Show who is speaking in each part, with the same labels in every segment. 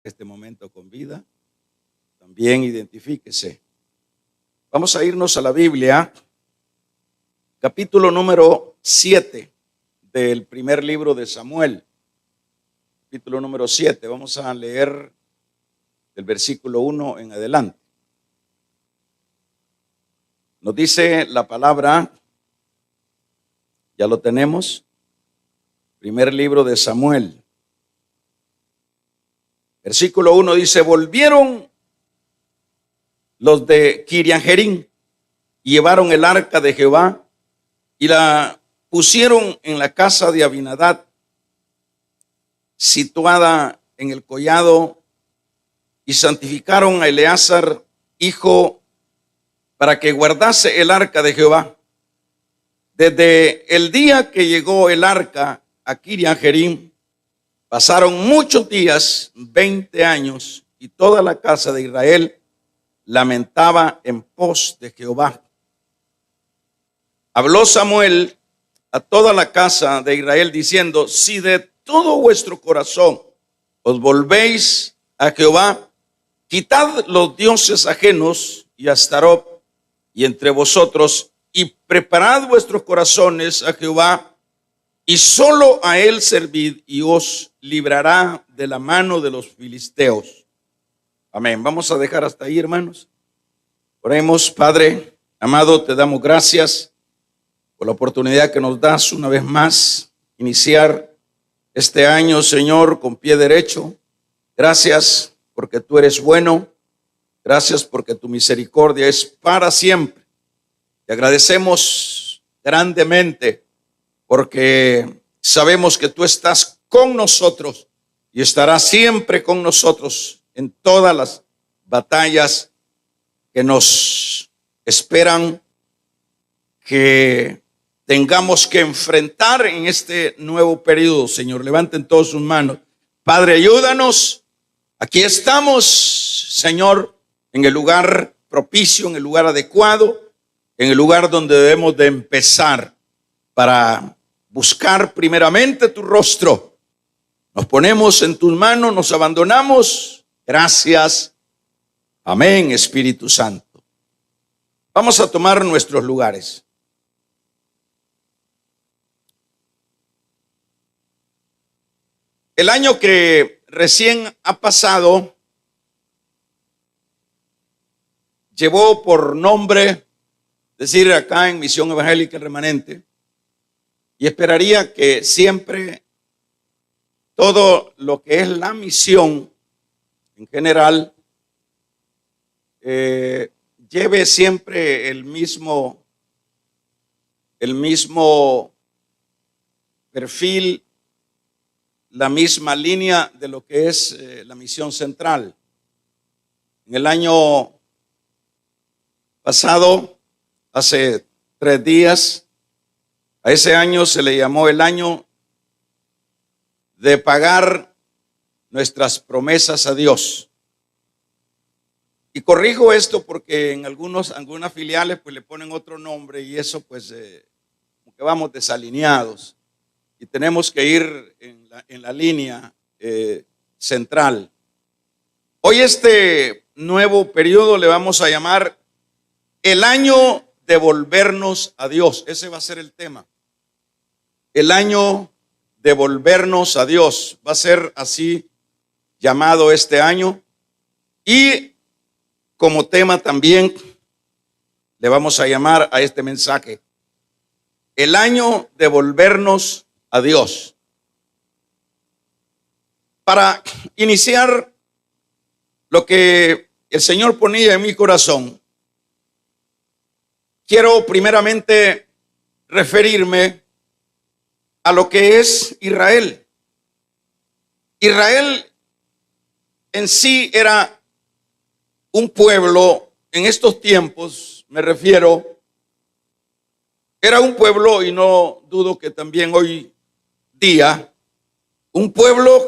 Speaker 1: este momento con vida, también identifíquese. Vamos a irnos a la Biblia, capítulo número 7 del primer libro de Samuel. Capítulo número 7, vamos a leer el versículo 1 en adelante. Nos dice la palabra, ya lo tenemos, primer libro de Samuel. Versículo 1 dice: volvieron los de Kirian-Jearim y llevaron el arca de Jehová y la pusieron en la casa de Abinadab, situada en el collado, y santificaron a Eleazar, hijo, para que guardase el arca de Jehová. Desde el día que llegó el arca a Kirian-Jearim, pasaron muchos días, 20 años, y toda la casa de Israel lamentaba en pos de Jehová. Habló Samuel a toda la casa de Israel diciendo: si de todo vuestro corazón os volvéis a Jehová, quitad los dioses ajenos y Astarot y entre vosotros, y preparad vuestros corazones a Jehová, y solo a él servid, y os librará de la mano de los filisteos. Amén. Vamos a dejar hasta ahí, hermanos. Oremos. Padre amado, te damos gracias por la oportunidad que nos das una vez más iniciar este año, Señor, con pie derecho. Gracias porque tú eres bueno. Gracias porque tu misericordia es para siempre. Te agradecemos grandemente porque sabemos que tú estás con nosotros y estarás siempre con nosotros en todas las batallas que nos esperan, que tengamos que enfrentar en este nuevo periodo. Señor, levanten todas sus manos. Padre, ayúdanos. Aquí estamos, Señor, en el lugar propicio, en el lugar adecuado, en el lugar donde debemos de empezar para buscar primeramente tu rostro. Nos ponemos en tus manos, nos abandonamos. Gracias. Amén, Espíritu Santo. Vamos a tomar nuestros lugares. El año que recién ha pasado llevó por nombre, decir acá en Misión Evangélica El Remanente, y esperaría que siempre todo lo que es la misión en general lleve siempre el mismo perfil, la misma línea de lo que es la misión central. En el año pasado, hace 3 días, a ese año se le llamó el año de pagar nuestras promesas a Dios. Y corrijo esto porque en algunas filiales pues le ponen otro nombre y eso pues como que vamos desalineados y tenemos que ir en la línea central. Hoy este nuevo periodo le vamos a llamar el año de volvernos a Dios. Ese va a ser el tema. El año de volvernos a Dios. Va a ser así llamado este año. Y como tema también le vamos a llamar a este mensaje: el año de volvernos a Dios. Para iniciar lo que el Señor ponía en mi corazón, quiero primeramente referirme a lo que es Israel. Israel en sí era un pueblo, en estos tiempos me refiero, era un pueblo, y no dudo que también hoy día, un pueblo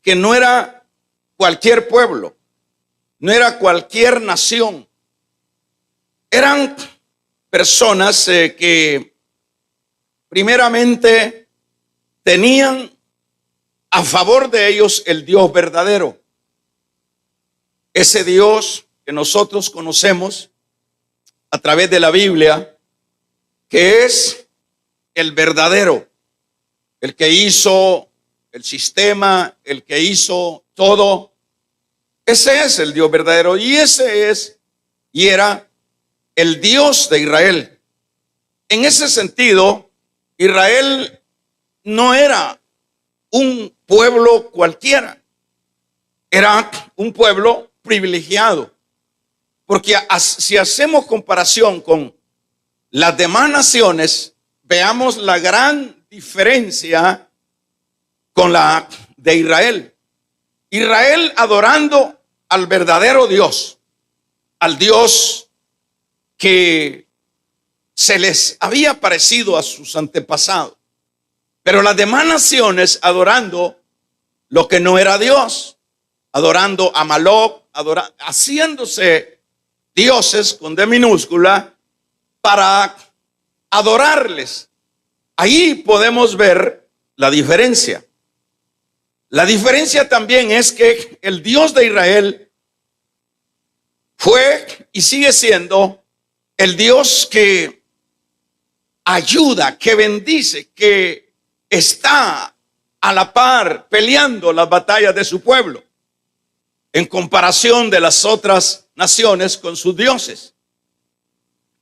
Speaker 1: que no era cualquier pueblo, no era cualquier nación. Eran personas que primeramente tenían a favor de ellos el Dios verdadero. ese Dios que nosotros conocemos a través de la Biblia, que es el verdadero, el que hizo el sistema, el que hizo todo. Ese es el Dios verdadero y ese es y era el Dios de Israel. En ese sentido, Israel no era un pueblo cualquiera, era un pueblo privilegiado, porque si hacemos comparación con las demás naciones, veamos la gran diferencia con la de Israel. Israel adorando al verdadero Dios, al Dios que se les había parecido a sus antepasados. Pero las demás naciones adorando lo que no era Dios, adorando a Moloc, haciéndose dioses con D minúscula para adorarles. Ahí podemos ver la diferencia. La diferencia también es que el Dios de Israel fue y sigue siendo el Dios que ayuda, que bendice, que está a la par peleando las batallas de su pueblo, en comparación de las otras naciones con sus dioses.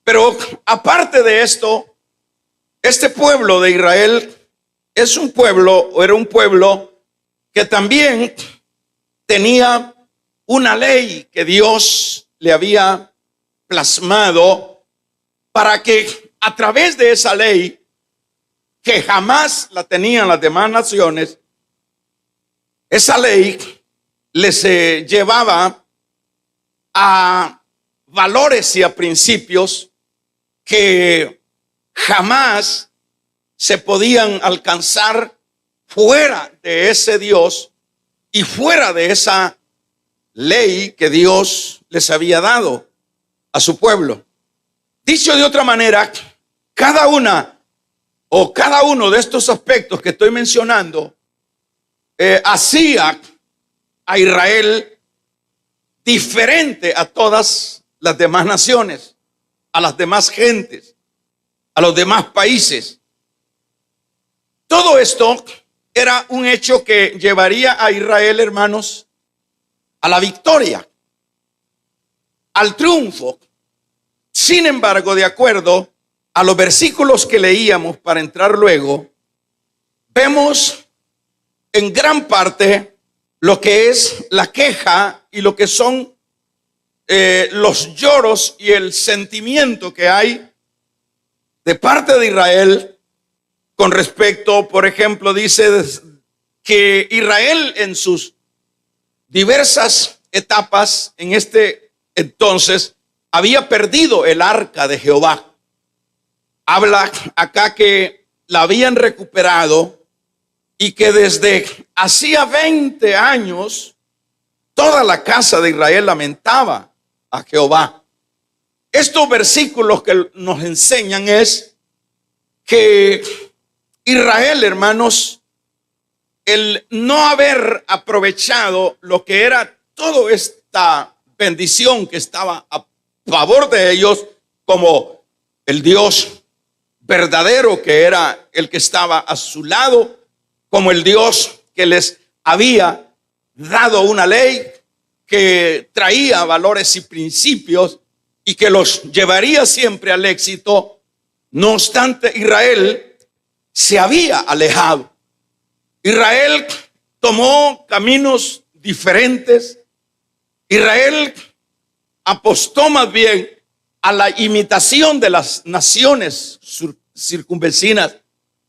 Speaker 1: Pero aparte de esto, este pueblo de Israel es un pueblo, o era un pueblo que también tenía una ley que Dios le había plasmado para que a través de esa ley, que jamás la tenían las demás naciones, esa ley les llevaba a valores y a principios que jamás se podían alcanzar fuera de ese Dios y fuera de esa ley que Dios les había dado a su pueblo. Dicho de otra manera, cada uno de estos aspectos que estoy mencionando hacía a Israel diferente a todas las demás naciones, a las demás gentes, a los demás países. Todo esto era un hecho que llevaría a Israel, hermanos, a la victoria, al triunfo. Sin embargo, de acuerdo a los versículos que leíamos para entrar luego, vemos en gran parte lo que es la queja y lo que son los lloros y el sentimiento que hay de parte de Israel con respecto, por ejemplo, dice que Israel en sus diversas etapas en este entonces había perdido el arca de Jehová. Habla acá que la habían recuperado y que desde hacía 20 años toda la casa de Israel lamentaba a Jehová. Estos versículos que nos enseñan es que Israel, hermanos, el no haber aprovechado lo que era toda esta bendición que estaba a favor de ellos, como el Dios verdadero que era el que estaba a su lado, como el Dios que les había dado una ley que traía valores y principios y que los llevaría siempre al éxito. No obstante, Israel se había alejado. Israel tomó caminos diferentes. Israel apostó más bien a la imitación de las naciones circunvecinas.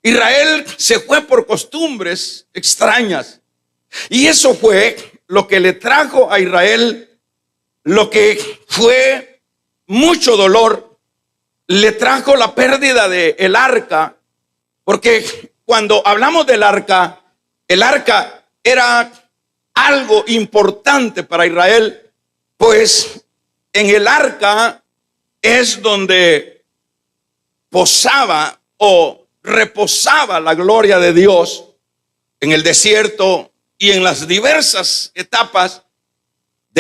Speaker 1: Israel se fue por costumbres extrañas. Y eso fue lo que le trajo a Israel, lo que fue mucho dolor. Le trajo la pérdida del arca, porque cuando hablamos del arca, el arca era algo importante para Israel, pues en el arca es donde posaba o reposaba la gloria de Dios en el desierto y en las diversas etapas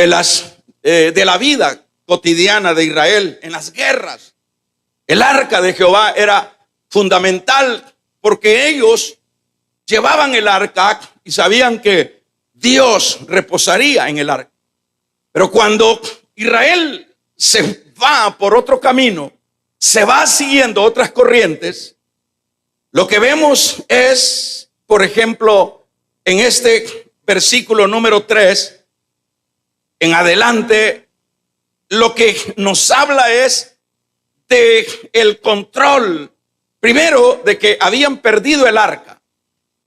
Speaker 1: de la vida cotidiana de Israel en las guerras. El arca de Jehová era fundamental porque ellos llevaban el arca y sabían que Dios reposaría en el arca. Pero cuando Israel se va por otro camino, se va siguiendo otras corrientes, lo que vemos es, por ejemplo, en este versículo número 3, en adelante, lo que nos habla es de el control, primero, de que habían perdido el arca.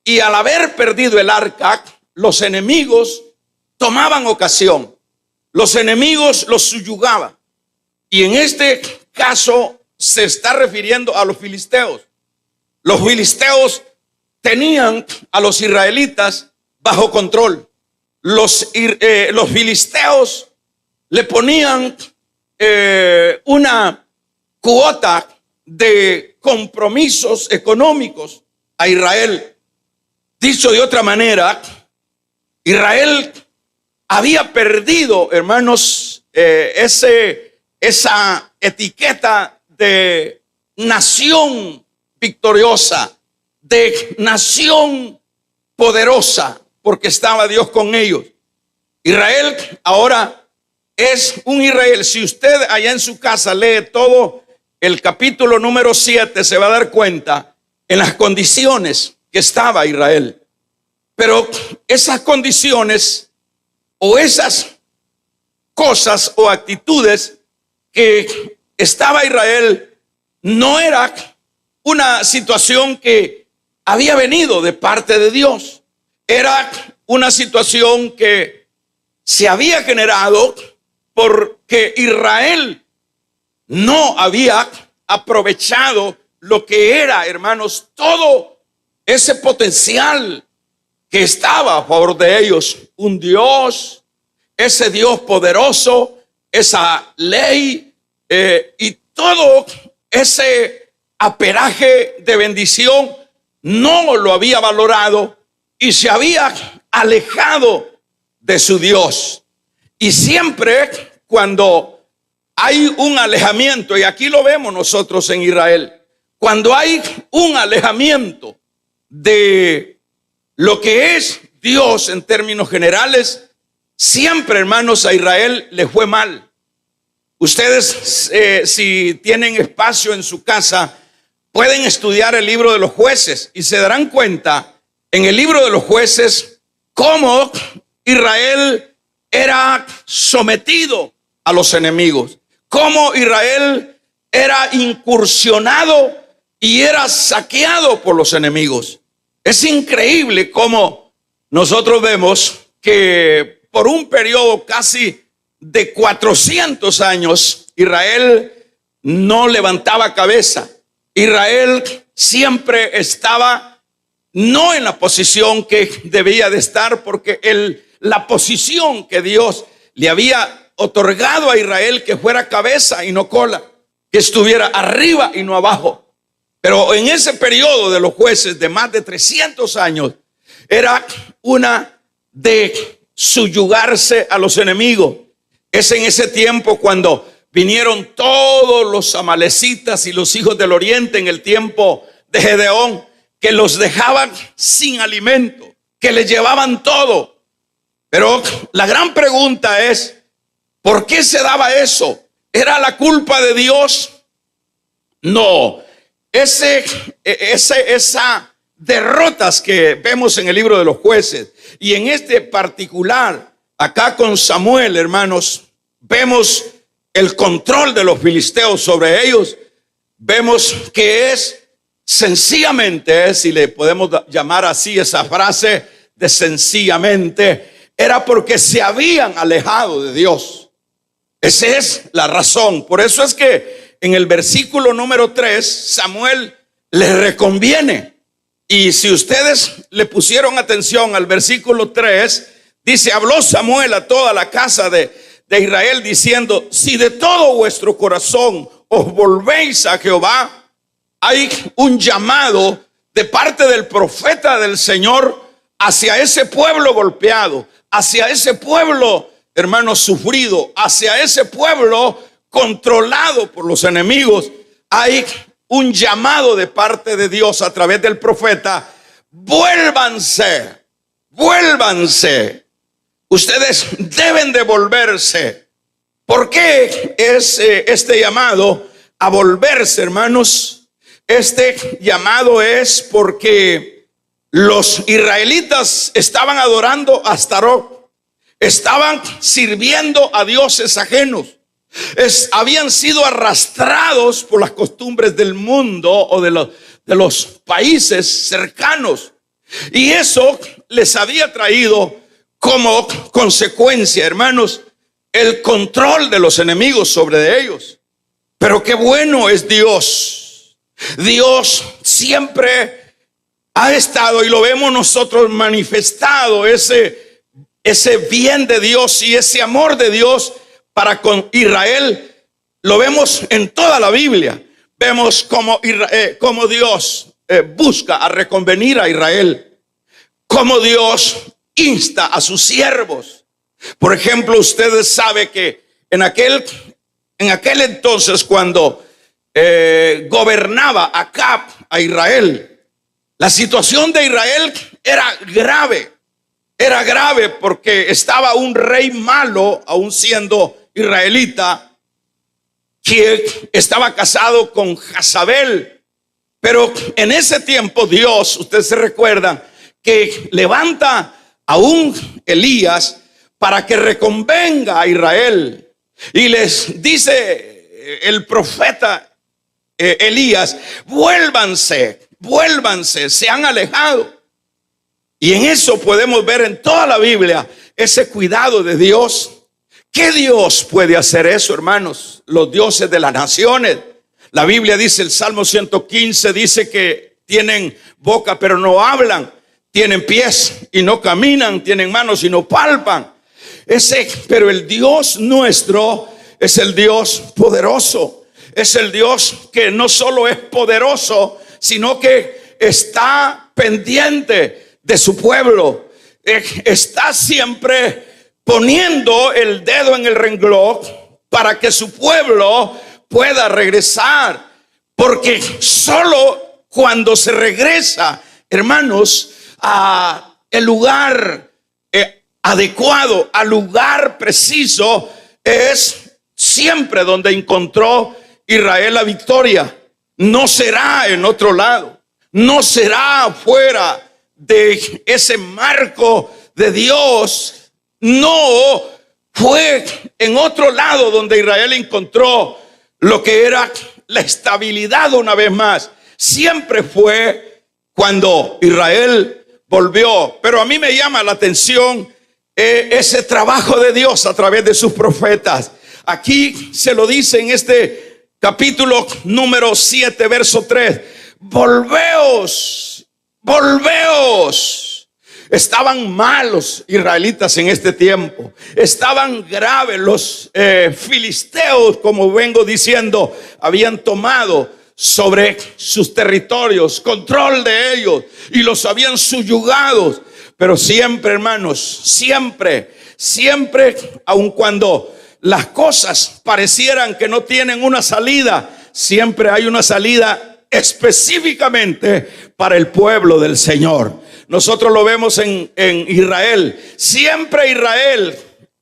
Speaker 1: Y al haber perdido el arca, los enemigos tomaban ocasión. Los enemigos los subyugaban. Y en este caso se está refiriendo a los filisteos. Los filisteos tenían a los israelitas bajo control. Los filisteos le ponían una cuota de compromisos económicos a Israel. Dicho de otra manera, Israel había perdido, hermanos, esa etiqueta de nación victoriosa, de nación poderosa, porque estaba Dios con ellos. Israel ahora es un Israel. Si usted allá en su casa lee todo el capítulo número 7, se va a dar cuenta en las condiciones que estaba Israel. Pero esas condiciones o esas cosas o actitudes que estaba Israel no era una situación que había venido de parte de Dios. Era una situación que se había generado porque Israel no había aprovechado lo que era, hermanos, todo ese potencial que estaba a favor de ellos. Un Dios, ese Dios poderoso, esa ley y todo ese aperaje de bendición no lo había valorado y se había alejado de su Dios. Y siempre cuando hay un alejamiento, y aquí lo vemos nosotros en Israel, cuando hay un alejamiento de lo que es Dios en términos generales, siempre, hermanos, a Israel le fue mal. Ustedes, si tienen espacio en su casa, pueden estudiar el libro de los jueces y se darán cuenta en el libro de los jueces cómo Israel era sometido a los enemigos, cómo Israel era incursionado y era saqueado por los enemigos. Es increíble cómo nosotros vemos que por un periodo casi de 400 años, Israel no levantaba cabeza. Israel siempre estaba no en la posición que debía de estar, porque la posición que Dios le había otorgado a Israel, que fuera cabeza y no cola, que estuviera arriba y no abajo. Pero en ese periodo de los jueces de más de 300 años, era una de subyugarse a los enemigos. Es en ese tiempo cuando vinieron todos los amalecitas y los hijos del oriente en el tiempo de Gedeón, que los dejaban sin alimento, que les llevaban todo. Pero la gran pregunta es, ¿por qué se daba eso? ¿Era la culpa de Dios? No. Esas derrotas que vemos en el libro de los jueces y en este particular acá con Samuel, hermanos, vemos el control de los filisteos sobre ellos. Vemos que es sencillamente, si le podemos llamar así esa frase de sencillamente, era porque se habían alejado de Dios. Esa es la razón. Por eso es que en el versículo número 3, Samuel les reconviene. Y si ustedes le pusieron atención al versículo 3, dice: habló Samuel a toda la casa de Israel diciendo: si de todo vuestro corazón os volvéis a Jehová. Hay un llamado de parte del profeta del Señor hacia ese pueblo golpeado, hacia ese pueblo, hermanos, sufrido, hacia ese pueblo controlado por los enemigos, hay un llamado de parte de Dios a través del profeta: vuélvanse, vuélvanse. Ustedes deben de volverse. ¿Por qué es este llamado a volverse, hermanos? Este llamado es porque los israelitas estaban adorando a Astarot, estaban sirviendo a dioses ajenos, habían sido arrastrados por las costumbres del mundo o de los países cercanos, y eso les había traído como consecuencia, hermanos, el control de los enemigos sobre ellos. Pero qué bueno es Dios. Dios siempre ha estado, y lo vemos nosotros manifestado, ese bien de Dios y ese amor de Dios para con Israel. Lo vemos en toda la Biblia. Vemos como Dios busca a reconvenir a Israel, como Dios insta a sus siervos. Por ejemplo, ustedes saben que en aquel entonces, cuando gobernaba Acab a Israel, la situación de Israel era grave. Era grave porque estaba un rey malo, aún siendo israelita, que estaba casado con Jezabel. Pero en ese tiempo Dios, ustedes se recuerdan, que levanta a un Elías para que reconvenga a Israel. Y les dice el profeta Elías: vuélvanse, vuélvanse, se han alejado. Y en eso podemos ver en toda la Biblia ese cuidado de Dios. ¿Qué Dios puede hacer eso, hermanos? Los dioses de las naciones. La Biblia dice, el Salmo 115 dice que tienen boca pero no hablan, tienen pies y no caminan, tienen manos y no palpan. Pero el Dios nuestro es el Dios poderoso. Es el Dios que no solo es poderoso, sino que está pendiente de su pueblo. Está siempre poniendo el dedo en el renglón para que su pueblo pueda regresar. Porque solo cuando se regresa, hermanos, a el lugar adecuado, al lugar preciso, es siempre donde encontró Israel la victoria. No será en otro lado, no será fuera de ese marco de Dios. No fue en otro lado donde Israel encontró lo que era la estabilidad una vez más. Siempre fue cuando Israel volvió. Pero a mí me llama la atención ese trabajo de Dios a través de sus profetas. Aquí se lo dice en este capítulo número 7, verso 3. Volveos, volveos. Estaban malos israelitas en este tiempo. Estaban graves. Los filisteos, como vengo diciendo, habían tomado sobre sus territorios control de ellos y los habían subyugado. Pero siempre, hermanos, siempre, aun cuando las cosas parecieran que no tienen una salida, siempre hay una salida específicamente para el pueblo del Señor. Nosotros lo vemos en Israel. Siempre Israel,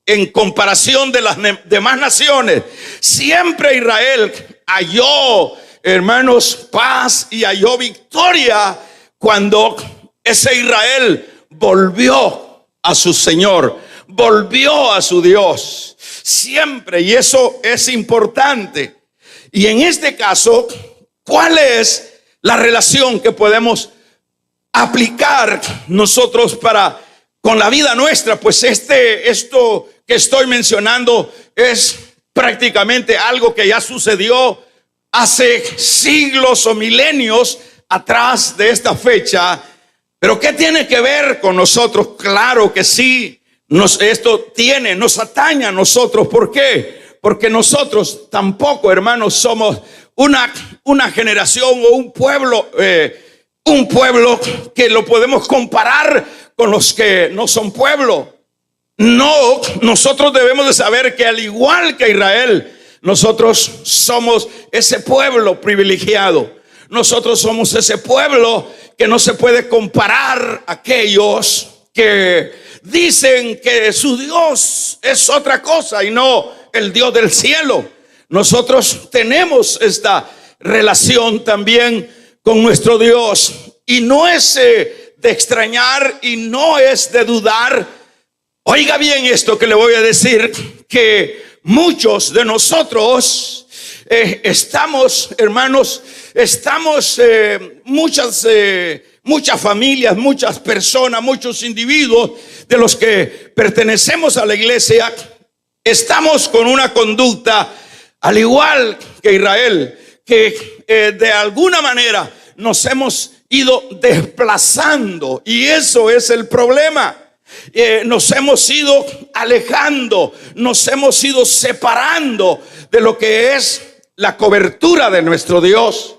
Speaker 1: en comparación de las demás naciones, siempre Israel halló, hermanos, paz y halló victoria cuando ese Israel volvió a su Señor, volvió a su Dios. Siempre, y eso es importante. Y en este caso, ¿cuál es la relación que podemos aplicar nosotros con la vida nuestra? Pues esto que estoy mencionando es prácticamente algo que ya sucedió hace siglos o milenios atrás de esta fecha. Pero ¿qué tiene que ver con nosotros? Claro que sí, esto nos atañe a nosotros. ¿Por qué? Porque nosotros tampoco, hermanos, somos una generación o un pueblo que lo podemos comparar con los que no son pueblo. No, nosotros debemos de saber que al igual que Israel, nosotros somos ese pueblo privilegiado. Nosotros somos ese pueblo que no se puede comparar a aquellos que dicen que su Dios es otra cosa y no el Dios del cielo. Nosotros tenemos esta relación también con nuestro Dios y no es de extrañar y no es de dudar. Oiga bien esto que le voy a decir, que muchos de nosotros estamos, hermanos, muchas familias, muchas personas, muchos individuos de los que pertenecemos a la iglesia, estamos con una conducta al igual que Israel, que de alguna manera nos hemos ido desplazando, y eso es el problema. Nos hemos ido alejando, nos hemos ido separando de lo que es la cobertura de nuestro Dios.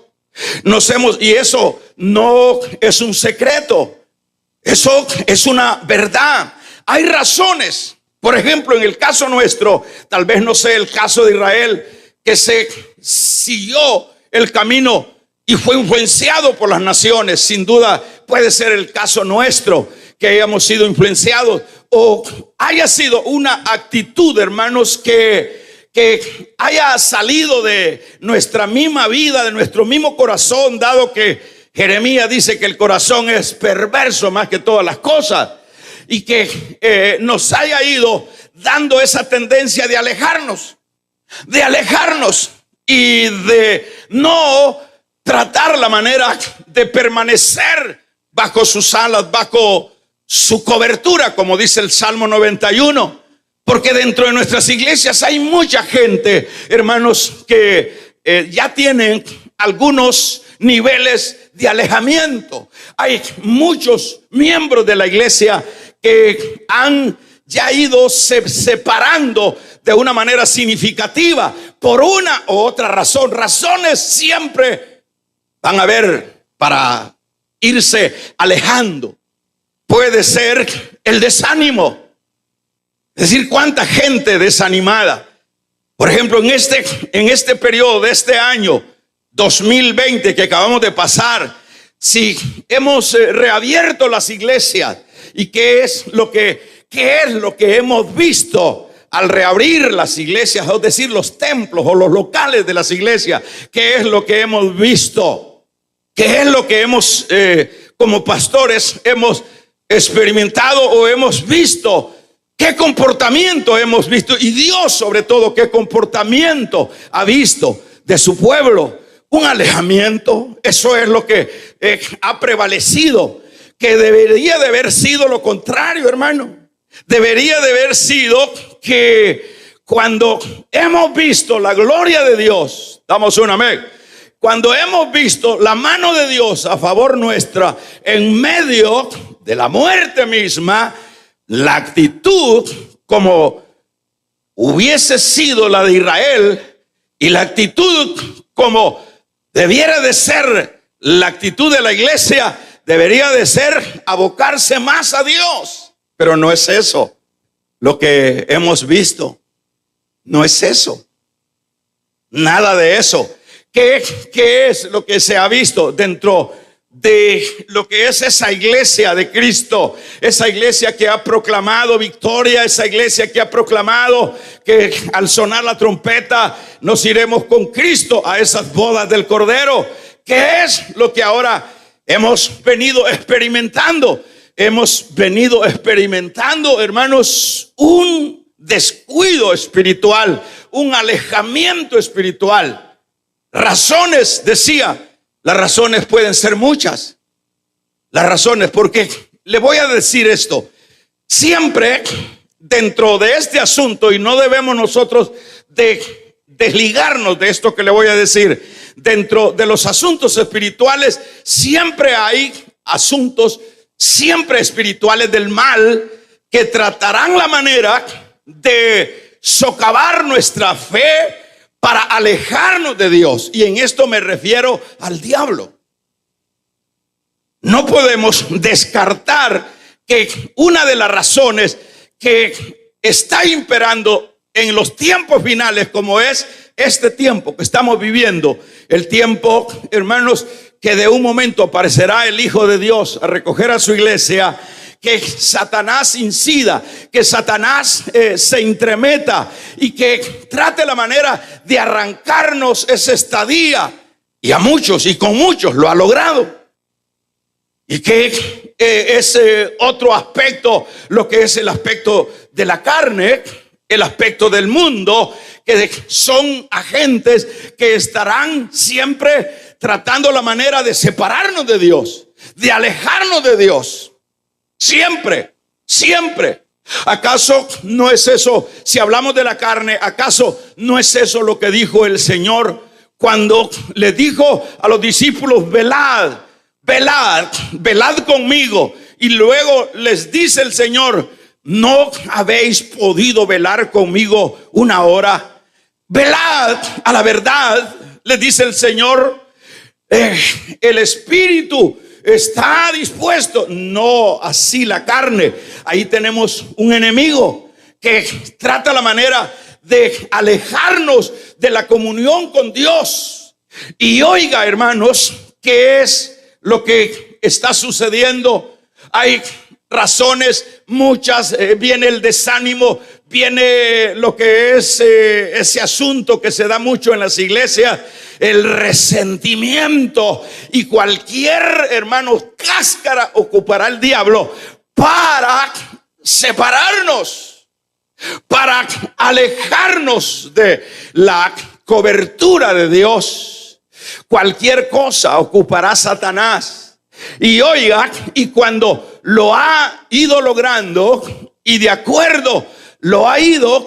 Speaker 1: Y eso no es un secreto, eso es una verdad. Hay razones. Por ejemplo, en el caso nuestro, tal vez no sea el caso de Israel, que se siguió el camino y fue influenciado por las naciones. Sin duda puede ser el caso nuestro, que hayamos sido influenciados, o haya sido una actitud, hermanos, que haya salido de nuestra misma vida, de nuestro mismo corazón, dado que Jeremías dice que el corazón es perverso más que todas las cosas, y que nos haya ido dando esa tendencia de alejarnos y de no tratar la manera de permanecer bajo sus alas, bajo su cobertura, como dice el Salmo 91. Porque dentro de nuestras iglesias hay mucha gente, hermanos, que ya tienen algunos niveles de alejamiento. Hay muchos miembros de la iglesia que han ya ido separando de una manera significativa por una u otra razón. Razones siempre van a haber para irse alejando. Puede ser el desánimo. Es decir, cuánta gente desanimada. Por ejemplo, en este periodo de este año 2020 que acabamos de pasar, si hemos reabierto las iglesias, y qué es lo que hemos visto al reabrir las iglesias, es decir, los templos o los locales de las iglesias, qué es lo que hemos visto, qué es lo que hemos como pastores hemos experimentado o hemos visto. ¿Qué comportamiento hemos visto? Y Dios, sobre todo, ¿qué comportamiento ha visto de su pueblo? Un alejamiento. Eso es lo que ha prevalecido, que debería de haber sido lo contrario, hermano. Debería de haber sido que cuando hemos visto la gloria de Dios, damos un amén, cuando hemos visto la mano de Dios a favor nuestra en medio de la muerte misma, la actitud como hubiese sido la de Israel y la actitud como debiera de ser la actitud de la iglesia, debería de ser abocarse más a Dios. Pero no es eso lo que hemos visto. No es eso. Nada de eso. ¿Qué es lo que se ha visto dentro de lo que es esa iglesia de Cristo? Esa iglesia que ha proclamado victoria, esa iglesia que ha proclamado que al sonar la trompeta nos iremos con Cristo a esas bodas del Cordero. ¿Qué es lo que ahora hemos venido experimentando? Hemos venido experimentando, hermanos, un descuido espiritual, un alejamiento espiritual. Razones, decía, las razones pueden ser muchas. Las razones, porque le voy a decir esto, siempre dentro de este asunto, y no debemos nosotros de desligarnos de esto que le voy a decir, dentro de los asuntos espirituales siempre hay asuntos siempre espirituales del mal que tratarán la manera de socavar nuestra fe para alejarnos de Dios. Y en esto me refiero al diablo. No podemos descartar que una de las razones que está imperando en los tiempos finales, como es este tiempo que estamos viviendo, el tiempo, hermanos, que de un momento aparecerá el Hijo de Dios a recoger a su iglesia, que Satanás incida, que Satanás se entremeta y que trate la manera de arrancarnos esa estadía, y a muchos y con muchos lo ha logrado. Y que ese otro aspecto, lo que es el aspecto de la carne, el aspecto del mundo, que son agentes que estarán siempre tratando la manera de separarnos de Dios, de alejarnos de Dios. Siempre, siempre. ¿Acaso no es eso? Si hablamos de la carne, ¿acaso no es eso lo que dijo el Señor cuando le dijo a los discípulos: velad, velad, velad conmigo? Y luego les dice el Señor: ¿no habéis podido velar conmigo una hora? Velad a la verdad, les dice el Señor. El espíritu está dispuesto, no así la carne. Ahí tenemos un enemigo que trata la manera de alejarnos de la comunión con Dios. Y oiga, hermanos, ¿qué es lo que está sucediendo? Hay razones muchas, viene el desánimo, viene lo que es ese asunto que se da mucho en las iglesias, el resentimiento, y cualquier, hermano, cáscara ocupará el diablo para separarnos, para alejarnos de la cobertura de Dios. Cualquier cosa ocupará Satanás. Y oiga, y cuando lo ha ido logrando, y de acuerdo lo ha ido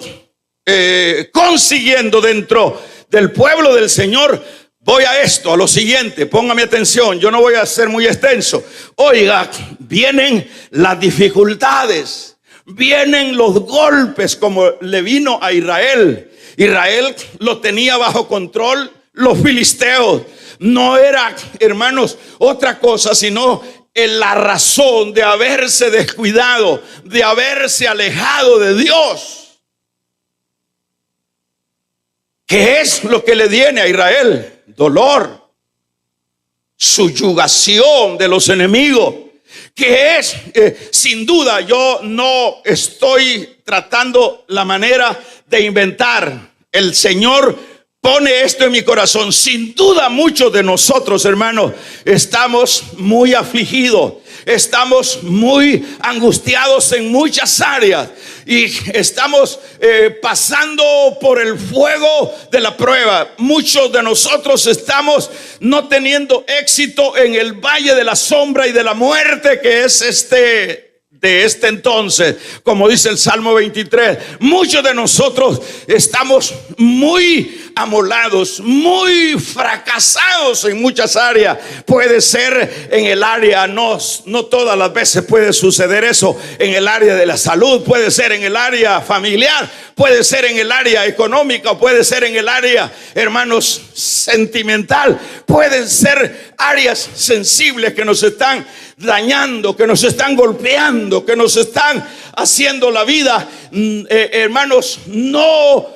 Speaker 1: consiguiendo dentro del pueblo del Señor, voy a esto, a lo siguiente, póngame atención, yo no voy a ser muy extenso. Oiga, vienen las dificultades, vienen los golpes, como le vino a Israel. Israel lo tenía bajo control los filisteos. No era, hermanos, otra cosa sino en la razón de haberse descuidado, de haberse alejado de Dios. ¿Qué es lo que le viene a Israel? Dolor, subyugación de los enemigos. ¿Qué es? Sin duda, yo no estoy tratando la manera de inventar. El Señor pone esto en mi corazón. Sin duda, muchos de nosotros, hermanos, estamos muy afligidos, estamos muy angustiados en muchas áreas y estamos pasando por el fuego de la prueba. Muchos de nosotros estamos no teniendo éxito en el valle de la sombra y de la muerte, que es de este entonces, como dice el Salmo 23. Muchos de nosotros estamos muy amolados, muy fracasados en muchas áreas. Puede ser en el área, no todas las veces puede suceder eso, en el área de la salud, puede ser en el área familiar, puede ser en el área económica, puede ser en el área, hermanos, sentimental. Pueden ser áreas sensibles que nos están dañando, que nos están golpeando, que nos están haciendo la vida, hermanos, no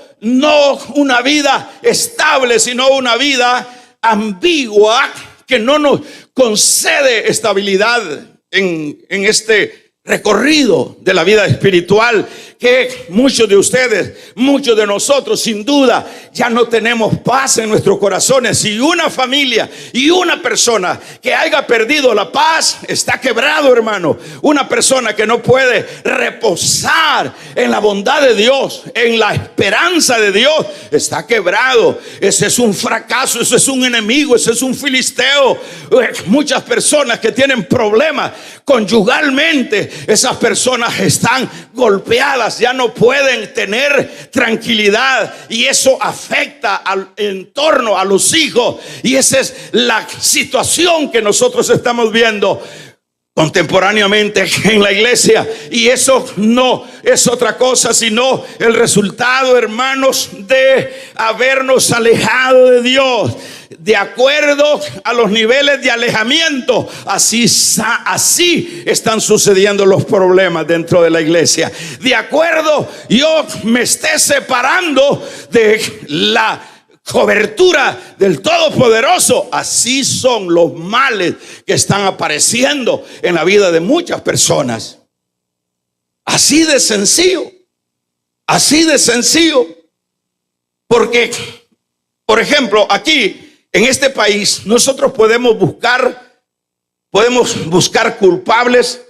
Speaker 1: una vida estable, sino una vida ambigua que no nos concede estabilidad en este recorrido de la vida espiritual, que muchos de ustedes, muchos de nosotros, sin duda, ya no tenemos paz en nuestros corazones. Y una familia y una persona que haya perdido la paz está quebrado, hermano. Una persona que no puede reposar en la bondad de Dios, en la esperanza de Dios, está quebrado. Ese es un fracaso, ese es un enemigo, ese es un filisteo. Muchas personas que tienen problemas conyugalmente, esas personas están golpeadas, ya no pueden tener tranquilidad, y eso afecta al entorno, a los hijos, y esa es la situación que nosotros estamos viendo contemporáneamente en la iglesia. Y eso no es otra cosa sino el resultado, hermanos, de habernos alejado de Dios. de acuerdo a los niveles de alejamiento, así están sucediendo los problemas dentro de la iglesia. De acuerdo, yo me esté separando de la cobertura del Todopoderoso, así son los males que están apareciendo en la vida de muchas personas. Así de sencillo, así de sencillo. Porque, por ejemplo, aquí en este país nosotros podemos buscar culpables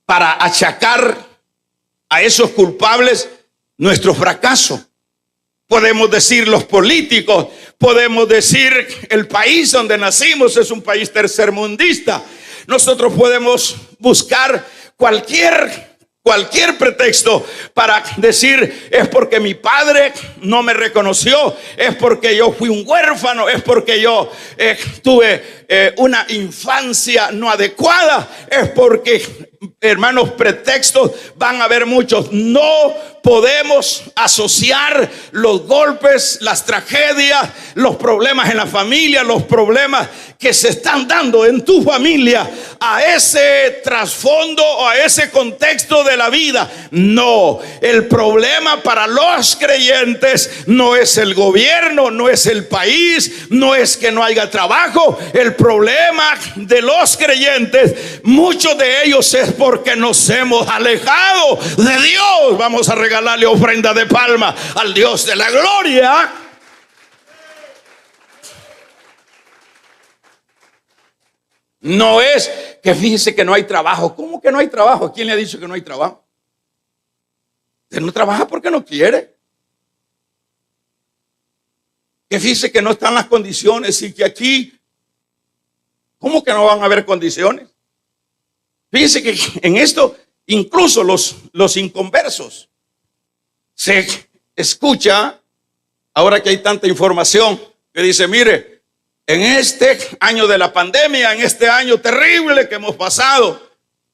Speaker 1: para achacar a esos culpables nuestro fracaso. Podemos decir los políticos, podemos decir el país donde nacimos es un país tercermundista. Nosotros podemos buscar cualquier pretexto para decir: es porque mi padre no me reconoció, es porque yo fui un huérfano, es porque yo tuve una infancia no adecuada, es porque, hermanos, pretextos van a haber muchos. No podemos asociar los golpes, las tragedias, los problemas en la familia, los problemas que se están dando en tu familia a ese trasfondo o a ese contexto de la vida. No, el problema para los creyentes no es el gobierno, no es el país, no es que no haya trabajo. El problema de los creyentes, muchos de ellos, es porque nos hemos alejado de Dios. Vamos a regalarle ofrenda de palma al Dios de la gloria. No es que fíjese que no hay trabajo. ¿Cómo que no hay trabajo? ¿Quién le ha dicho que no hay trabajo? Usted no trabaja porque no quiere. Que fíjese que no están las condiciones y que aquí, ¿cómo que no van a haber condiciones? Fíjese que en esto, incluso los inconversos, se escucha, ahora que hay tanta información, que dice: mire, en este año de la pandemia, en este año terrible que hemos pasado,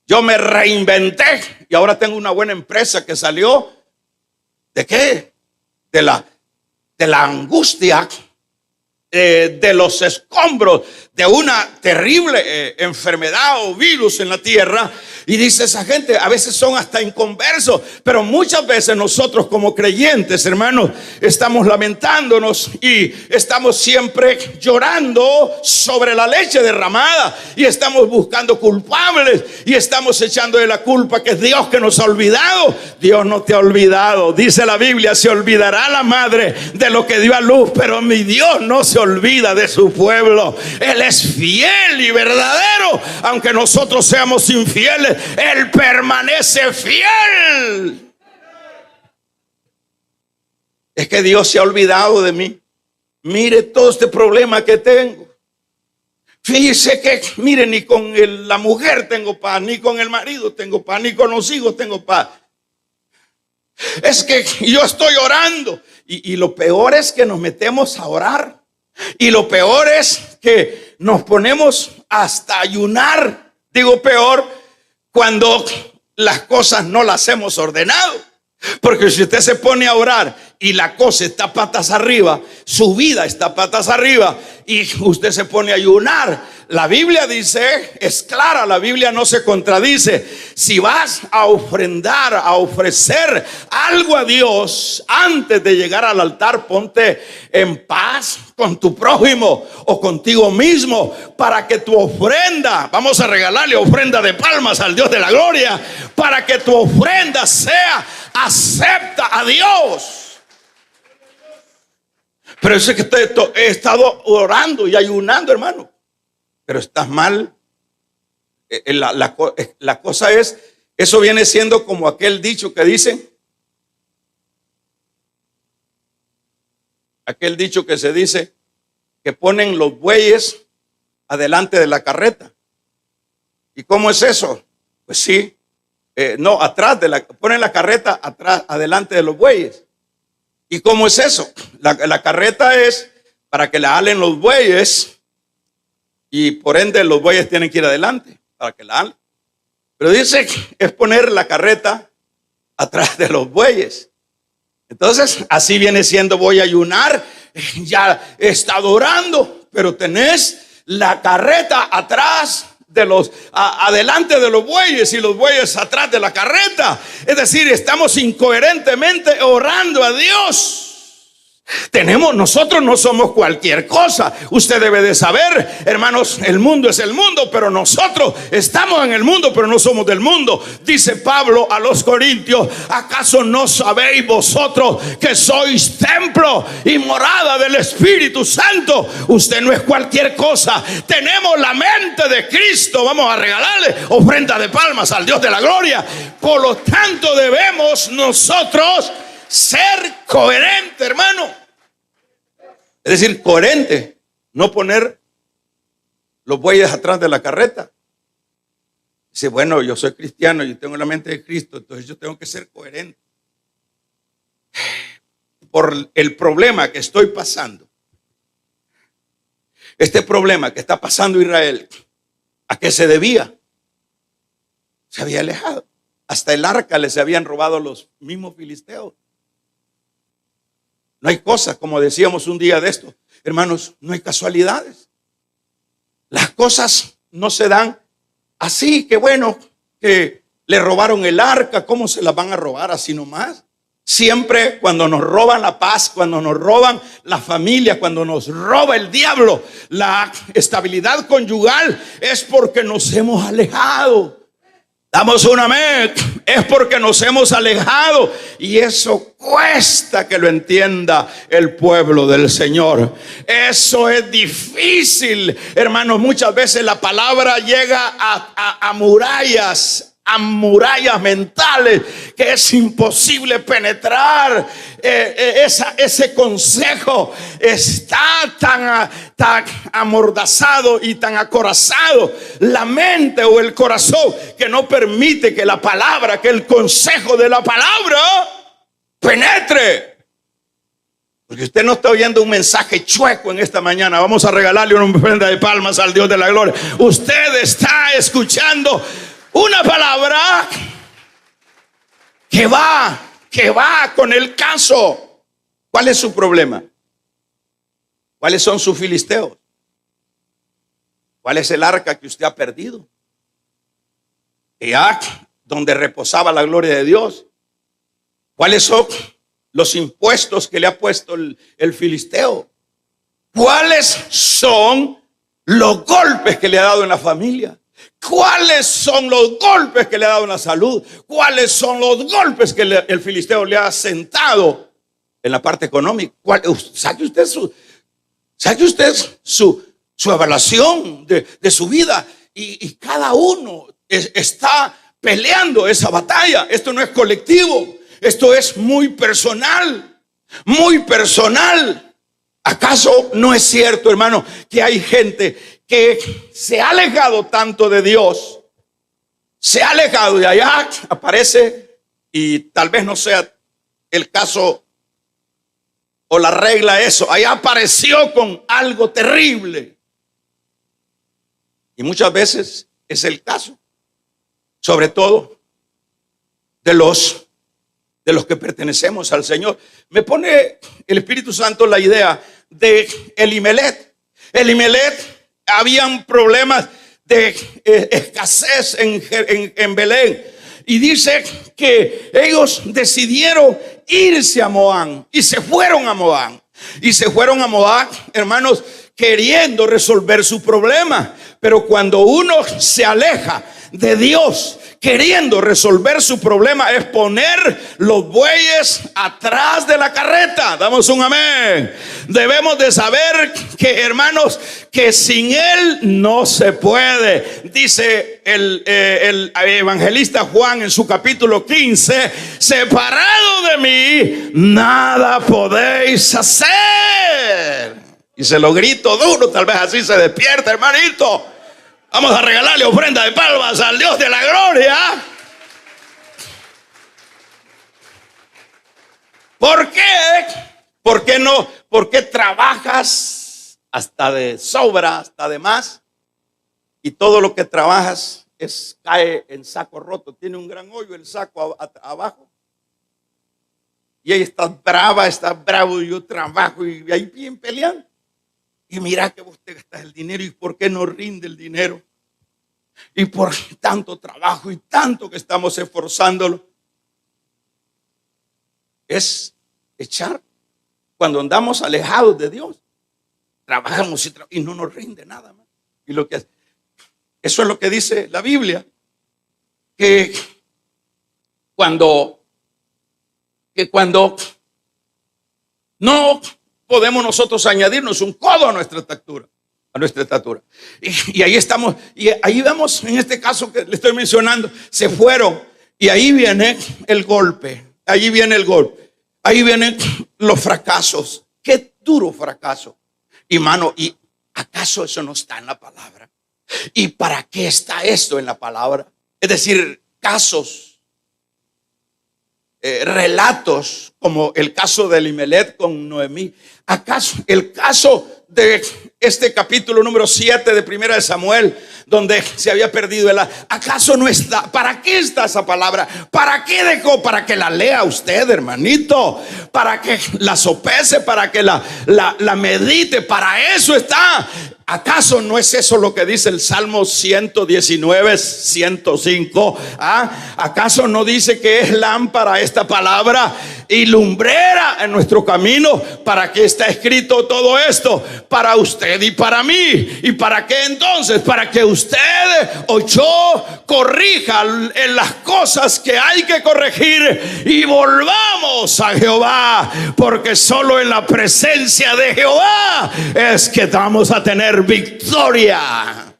Speaker 1: yo me reinventé y ahora tengo una buena empresa que salió. ¿De qué? De la angustia, de los escombros de una terrible enfermedad o virus en la tierra. Y dice esa gente, a veces son hasta inconversos, pero muchas veces nosotros como creyentes, hermanos, estamos lamentándonos y estamos siempre llorando sobre la leche derramada y estamos buscando culpables y estamos echando de la culpa que es Dios que nos ha olvidado. Dios no te ha olvidado. Dice la Biblia: se olvidará la madre de lo que dio a luz, pero mi Dios no se olvida de su pueblo. Él es fiel y verdadero. Aunque nosotros seamos infieles, Él permanece fiel. Es que Dios se ha olvidado de mí. Mire todo este problema que tengo. Fíjese que, mire, ni con la mujer tengo paz, ni con el marido tengo paz, ni con los hijos tengo paz. Es que yo estoy orando. Y lo peor es que nos metemos a orar. Y lo peor es que nos ponemos hasta ayunar. Digo peor cuando las cosas no las hemos ordenado. Porque si usted se pone a orar y la cosa está patas arriba, su vida está patas arriba, y usted se pone a ayunar, la Biblia dice, es clara, la Biblia no se contradice: si vas a ofrendar, a ofrecer algo a Dios, antes de llegar al altar, ponte en paz con tu prójimo o contigo mismo, para que tu ofrenda, vamos a regalarle ofrenda de palmas al Dios de la gloria, para que tu ofrenda sea acepta a Dios. Pero eso es que he estado orando y ayunando, hermano. Pero estás mal. La cosa es, eso viene siendo como aquel dicho que dicen, aquel dicho que se dice que ponen los bueyes adelante de la carreta. ¿Y cómo es eso? Pues sí, no, atrás ponen la carreta atrás, adelante de los bueyes. ¿Y cómo es eso? La carreta es para que la halen los bueyes, y por ende los bueyes tienen que ir adelante para que la halen. Pero dice que es poner la carreta atrás de los bueyes. Entonces así viene siendo: voy a ayunar, ya he estado orando, pero tenés la carreta atrás de adelante de los bueyes y los bueyes atrás de la carreta. Es decir, estamos incoherentemente orando a Dios. Nosotros no somos cualquier cosa. Usted debe de saber, hermanos, el mundo es el mundo, pero nosotros estamos en el mundo, pero no somos del mundo. Dice Pablo a los Corintios: ¿acaso no sabéis vosotros que sois templo y morada del Espíritu Santo? Usted no es cualquier cosa. Tenemos la mente de Cristo. Vamos a regalarle ofrenda de palmas al Dios de la gloria. Por lo tanto, debemos nosotros ser coherente, hermano. Es decir, coherente. No poner los bueyes atrás de la carreta. Dice, bueno, yo soy cristiano, yo tengo la mente de Cristo, entonces yo tengo que ser coherente. Por el problema que estoy pasando. Este problema que está pasando Israel, ¿a qué se debía? Se había alejado. Hasta el arca les habían robado los mismos filisteos. No hay cosas, como decíamos un día de esto, hermanos, no hay casualidades. Las cosas no se dan así, que bueno, que le robaron el arca, ¿cómo se las van a robar así nomás? Siempre cuando nos roban la paz, cuando nos roban la familia, cuando nos roba el diablo, la estabilidad conyugal, es porque nos hemos alejado. Damos un amén. Es porque nos hemos alejado, y eso cuesta que lo entienda el pueblo del Señor. Eso es difícil, hermanos. Muchas veces la palabra llega a murallas mentales que es imposible penetrar. Ese consejo está tan amordazado y tan acorazado la mente o el corazón, que no permite que la palabra, que el consejo de la palabra penetre. Porque usted no está oyendo un mensaje chueco en esta mañana. Vamos a regalarle una ofrenda de palmas al Dios de la gloria. Usted está escuchando una palabra que va con el caso. ¿Cuál es su problema? ¿Cuáles son sus filisteos? ¿Cuál es el arca que usted ha perdido? Donde reposaba la gloria de Dios. ¿Cuáles son los impuestos que le ha puesto el filisteo? ¿Cuáles son los golpes que le ha dado en la familia? ¿Cuáles son los golpes que le ha dado en la salud? ¿Cuáles son los golpes que el filisteo le ha sentado en la parte económica? Saque usted su evaluación de su vida, y cada uno está peleando esa batalla. Esto no es colectivo, esto es muy personal, muy personal. ¿Acaso no es cierto, hermano, que hay gente que se ha alejado tanto de Dios, se ha alejado, y allá aparece, y tal vez no sea el caso o la regla eso, allá apareció con algo terrible? Y muchas veces es el caso, sobre todo de los que pertenecemos al Señor. Me pone el Espíritu Santo la idea de Elimelech. Habían problemas de escasez en Belén, y dice que ellos decidieron irse a Moab, y se fueron a Moab. Hermanos, queriendo resolver su problema. Pero cuando uno se aleja de Dios, queriendo resolver su problema, es poner los bueyes atrás de la carreta. Damos un amén. Debemos de saber que, hermanos, que sin Él no se puede. Dice el evangelista Juan en su capítulo 15: separado de mí, nada podéis hacer. Y se lo grito duro, tal vez así se despierta, hermanito. Vamos a regalarle ofrenda de palmas al Dios de la gloria. ¿Por qué? ¿Por qué no? ¿Por qué trabajas hasta de sobra, hasta de más? Y todo lo que trabajas cae en saco roto. Tiene un gran hoyo el saco abajo. Y ahí estás bravo, y yo trabajo, y ahí bien peleando. Y mira que vos te gastas el dinero y por qué no rinde el dinero. Y por tanto trabajo y tanto que estamos esforzándolo. Es echar. Cuando andamos alejados de Dios, trabajamos y no nos rinde nada más. Y eso es lo que dice la Biblia. Que cuando no podemos nosotros añadirnos un codo a nuestra estatura. Y ahí estamos, y ahí vemos en este caso que le estoy mencionando, se fueron y ahí viene el golpe, ahí vienen los fracasos. Qué duro fracaso. Y mano, ¿y acaso eso no está en la palabra? ¿Y para qué está esto en la palabra? Es decir, casos, relatos como el caso de Elimelech con Noemí. ¿Acaso el caso de este capítulo número 7 de Primera de Samuel, donde se había perdido acaso no está? ¿Para qué está esa palabra? ¿Para qué dejó? Para que la lea usted, hermanito, para que la sopese, para que la medite. Para eso está. ¿Acaso no es eso lo que dice el Salmo 119, 105? ¿Acaso no dice que es lámpara esta palabra y lumbrera en nuestro camino? ¿Para qué está escrito todo esto? Para usted y para mí. ¿Y para qué entonces? Para que usted o yo corrija en las cosas que hay que corregir y volvamos a Jehová, porque solo en la presencia de Jehová es que vamos a tener victoria.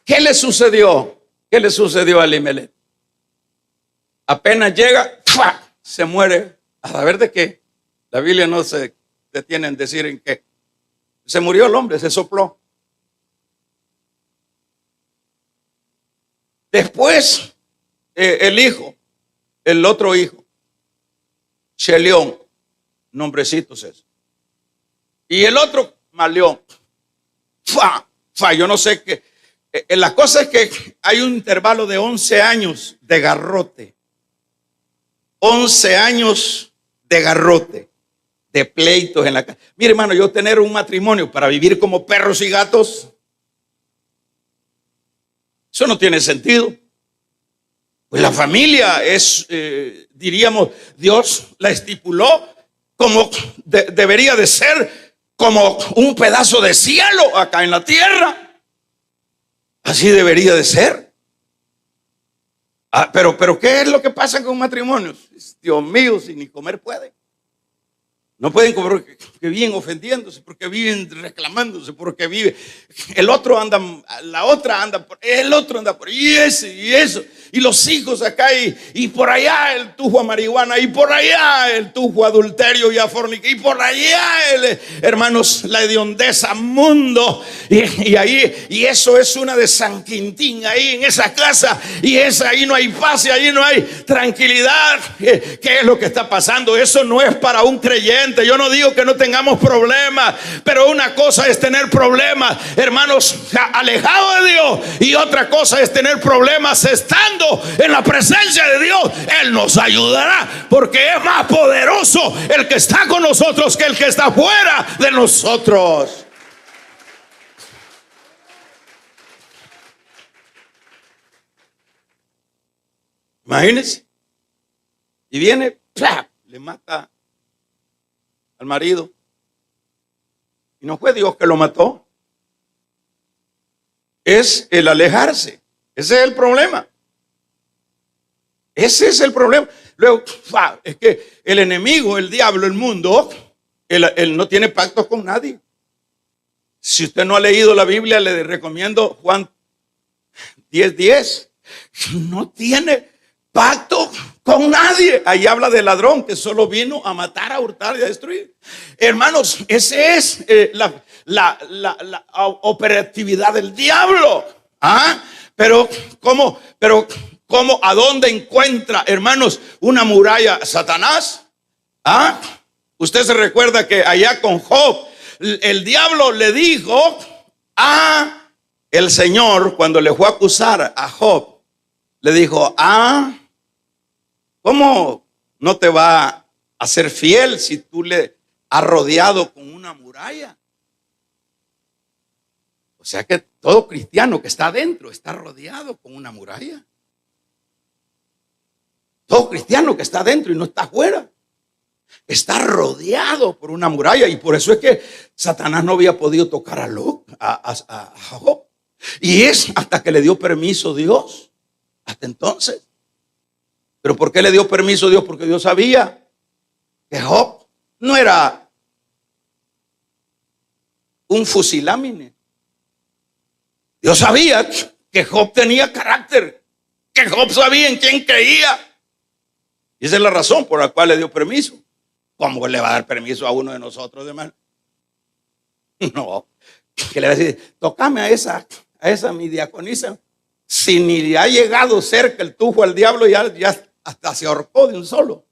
Speaker 1: ¿Qué le sucedió? ¿Qué le sucedió a Elimelech? Apenas llega, ¡fua!, se muere. A saber de qué. La Biblia no se detiene en decir en qué. Se murió el hombre, se sopló. Después, el otro hijo, Chelión, nombrecitos eso. Y el otro, Malión. Yo no sé qué. La cosa es que hay un intervalo de 11 años de garrote. 11 años de garrote, de pleitos en la casa. Mire, hermano, yo tener un matrimonio para vivir como perros y gatos, eso no tiene sentido. Pues la familia es, diríamos, Dios la estipuló como debería de ser, como un pedazo de cielo acá en la tierra. Así debería de ser. Pero ¿qué es lo que pasa con matrimonios? Dios mío, si ni comer pueden. No pueden comer porque viven ofendiéndose, porque viven reclamándose, porque vive. El otro anda, la otra anda, el otro anda por y ese y eso. Y los hijos acá y por allá el tujo a marihuana, y por allá el tujo a adulterio y a fornicación, y por allá hermanos, la hediondeza, mundo. Y ahí, y eso es una de San Quintín ahí en esa casa. Y ahí no hay paz y ahí no hay tranquilidad. ¿Qué es lo que está pasando? Eso no es para un creyente. Yo no digo que no tengamos problemas, pero una cosa es tener problemas, hermanos, alejados de Dios, y otra cosa es tener problemas estando en la presencia de Dios. Él nos ayudará, porque es más poderoso el que está con nosotros que el que está fuera de nosotros. Imagínense. Y viene, ¡plap!, le mata al marido. Y no fue Dios que lo mató. Es el alejarse. Ese es el problema. Ese es el problema. Luego, es que el enemigo, el diablo, el mundo, él no tiene pactos con nadie. Si usted no ha leído la Biblia, le recomiendo Juan 10:10. No tiene pacto con nadie. Ahí habla del ladrón que solo vino a matar, a hurtar y a destruir. Hermanos, esa es la operatividad del diablo. Pero ¿cómo? ¿A dónde encuentra, hermanos, una muralla Satanás? Usted se recuerda que allá con Job, el diablo le dijo a el Señor, cuando le fue a acusar a Job, le dijo: ¿Cómo no te va a ser fiel si tú le has rodeado con una muralla? O sea que todo cristiano que está adentro está rodeado con una muralla. Todo cristiano que está adentro y no está afuera está rodeado por una muralla. Y por eso es que Satanás no había podido tocar a Job. Y es hasta que le dio permiso Dios. Hasta entonces. ¿Pero por qué le dio permiso Dios? Porque Dios sabía que Job no era un fusilámine. Dios sabía que Job tenía carácter, que Job sabía en quién creía. Y esa es la razón por la cual le dio permiso. ¿Cómo le va a dar permiso a uno de nosotros, hermano? No, que le va a decir, tócame a esa mi diaconisa. Si ni le ha llegado cerca el tufo al diablo, ya hasta se ahorcó de un solo.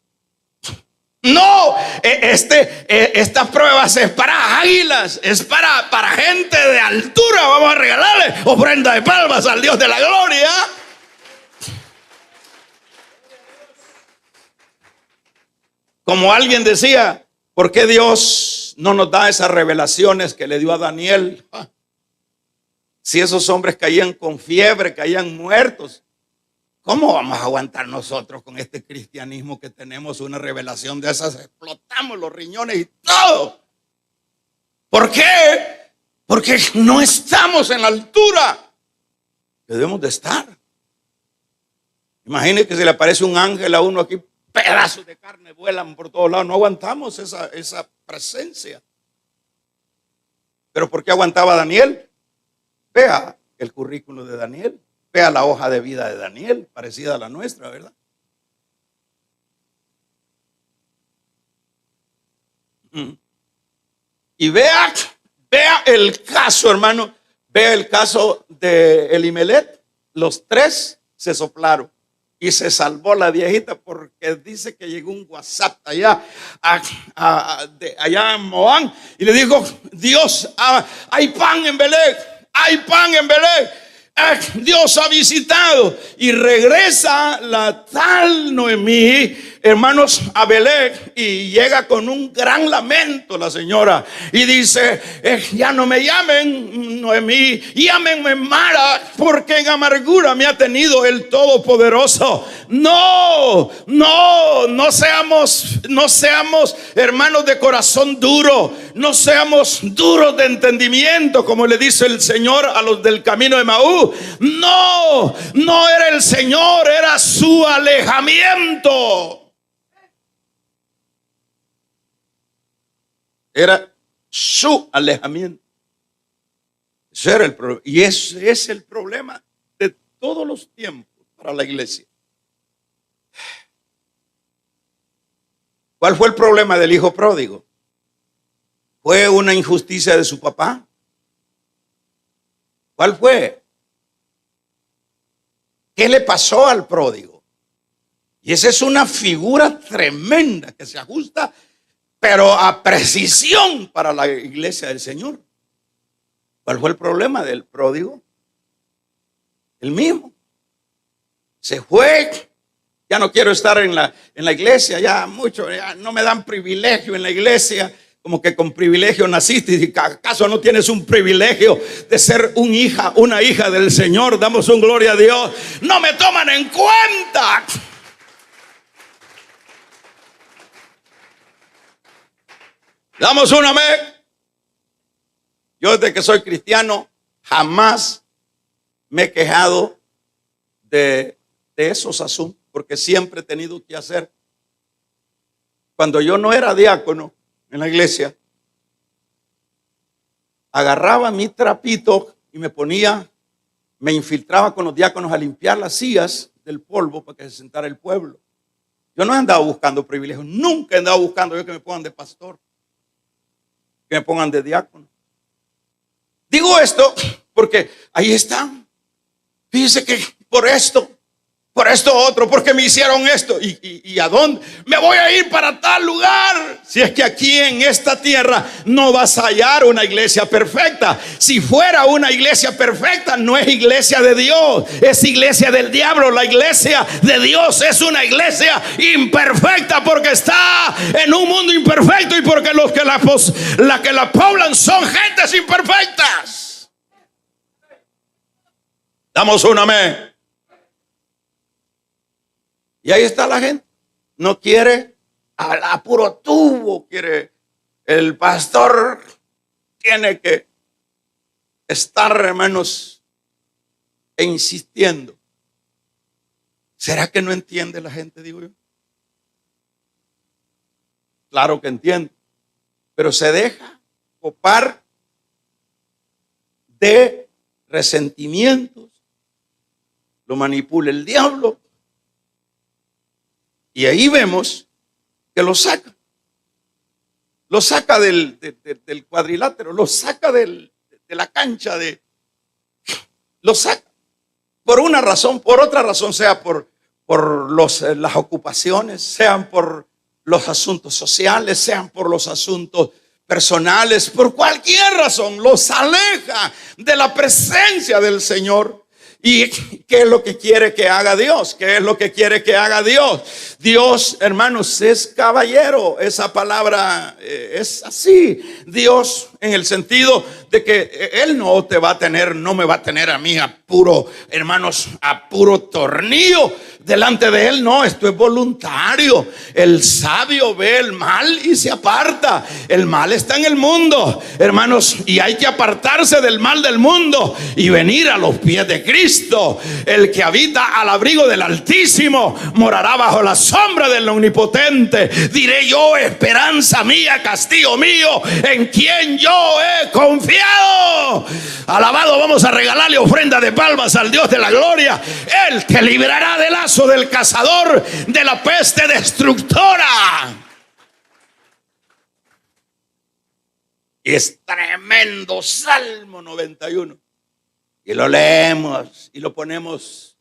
Speaker 1: No, estas pruebas es para águilas, es para gente de altura. Vamos a regalarle ofrenda de palmas al Dios de la gloria. Como alguien decía, ¿por qué Dios no nos da esas revelaciones que le dio a Daniel? Si esos hombres caían con fiebre, caían muertos, ¿cómo vamos a aguantar nosotros con este cristianismo que tenemos una revelación de esas? Explotamos los riñones y todo. ¿Por qué? Porque no estamos en la altura que debemos de estar. Imagine que se le aparece un ángel a uno aquí, pedazos de carne vuelan por todos lados. No aguantamos esa presencia. ¿Pero por qué aguantaba Daniel? Vea el currículo de Daniel. Vea la hoja de vida de Daniel, parecida a la nuestra, ¿verdad? Y vea el caso, hermano. Vea el caso de Elimelech. Los tres se soplaron. Y se salvó la viejita porque dice que llegó un WhatsApp allá en Moab y le dijo, Dios, hay pan en Belén, hay pan en Belén. Dios ha visitado. Y regresa la tal Noemí, hermanos, a Belén, y llega con un gran lamento la señora y dice, ya no me llamen Noemí, llámenme Mara, porque en amargura me ha tenido el Todopoderoso. No seamos hermanos de corazón duro, no seamos duros de entendimiento, como le dice el Señor a los del camino de Maús. No era el Señor, era su alejamiento. Era su alejamiento. Ese era el problema. Y ese es el problema de todos los tiempos para la iglesia. ¿Cuál fue el problema del hijo pródigo? ¿Fue una injusticia de su papá? ¿Cuál fue? ¿Qué le pasó al pródigo? Y esa es una figura tremenda que se ajusta, pero a precisión para la iglesia del Señor. ¿Cuál fue el problema del pródigo? El mismo. Se fue. Ya no quiero estar en la iglesia, ya no me dan privilegio en la iglesia. Como que con privilegio naciste. ¿Y acaso no tienes un privilegio de ser una hija del Señor? Damos un gloria a Dios. No me toman en cuenta. Damos un amén. Yo desde que soy cristiano jamás me he quejado de esos asuntos, porque siempre he tenido que hacer. Cuando yo no era diácono en la iglesia, agarraba mi trapito y me infiltraba con los diáconos a limpiar las sillas del polvo para que se sentara el pueblo. Yo no he andado buscando privilegios, nunca he andado buscando yo que me pongan de pastor, que me pongan de diácono. Digo esto porque ahí están. Fíjese que por por esto otro, porque me hicieron esto. ¿Y a dónde? Me voy a ir para tal lugar. Si es que aquí en esta tierra no vas a hallar una iglesia perfecta. Si fuera una iglesia perfecta, no es iglesia de Dios, es iglesia del diablo. La iglesia de Dios es una iglesia imperfecta, porque está en un mundo imperfecto y porque los que la poblan son gentes imperfectas. Damos un amén. Y ahí está la gente. No quiere a puro tubo, quiere. El pastor tiene que estar, hermanos, insistiendo. ¿Será que no entiende la gente, digo yo? Claro que entiende, pero se deja copar de resentimientos, lo manipula el diablo. Y ahí vemos que lo saca del cuadrilátero, lo saca de la cancha, lo saca por una razón, por otra razón, sea por las ocupaciones, sean por los asuntos sociales, sean por los asuntos personales, por cualquier razón, los aleja de la presencia del Señor. ¿Y qué es lo que quiere que haga Dios? ¿Qué es lo que quiere que haga Dios? Dios, hermanos, es caballero. Esa palabra es así. Dios, en el sentido de que Él no te va a tener, no me va a tener a mí a puro, hermanos, a puro tornillo. Delante de Él, no, esto es voluntario. El sabio ve el mal y se aparta. El mal está en el mundo, hermanos, y hay que apartarse del mal del mundo y venir a los pies de Cristo. El que habita al abrigo del Altísimo morará bajo la sombra del Omnipotente. Diré yo, esperanza mía, castillo mío, en quien yo he confiado. Alabado, vamos a regalarle ofrenda de palmas al Dios de la gloria. Él te librará del lazo del cazador, de la peste destructora. Es tremendo Salmo 91. Y lo leemos y lo ponemos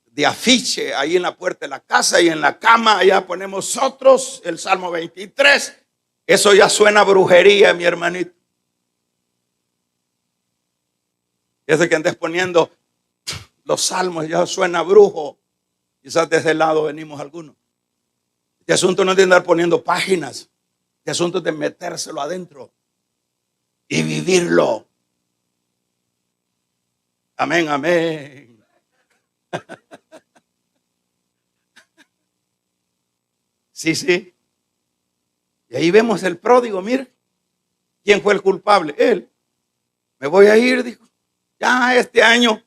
Speaker 1: de afiche ahí en la puerta de la casa, y en la cama allá ponemos otros, el Salmo 23. Eso ya suena a brujería, mi hermanito. Ese que andes poniendo los salmos ya suena a brujo. Quizás de ese lado venimos algunos. Este asunto no es de andar poniendo páginas. Este asunto es de metérselo adentro y vivirlo. Amén, amén. Sí, sí. Y ahí vemos el pródigo, mire. ¿Quién fue el culpable? Él. Me voy a ir, dijo. Ya este año,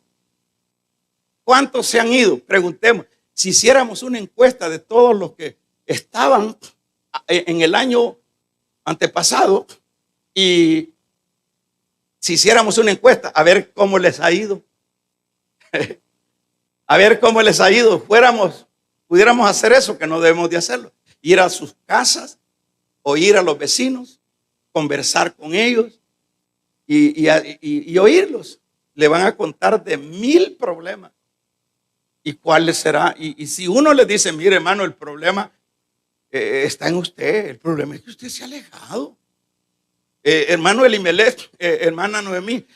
Speaker 1: ¿cuántos se han ido? Preguntemos. Si hiciéramos una encuesta de todos los que estaban en el año antepasado, y si hiciéramos una encuesta, a ver cómo les ha ido. A ver cómo les ha ido. Pudiéramos hacer eso, que no debemos de hacerlo. Ir a sus casas, oír a los vecinos, conversar con ellos y oírlos. Le van a contar de 1000 problemas. ¿Y cuáles será? Y si uno le dice, mire, hermano, el problema está en usted. El problema es que usted se ha alejado. Hermano Elimelech, hermana Noemí,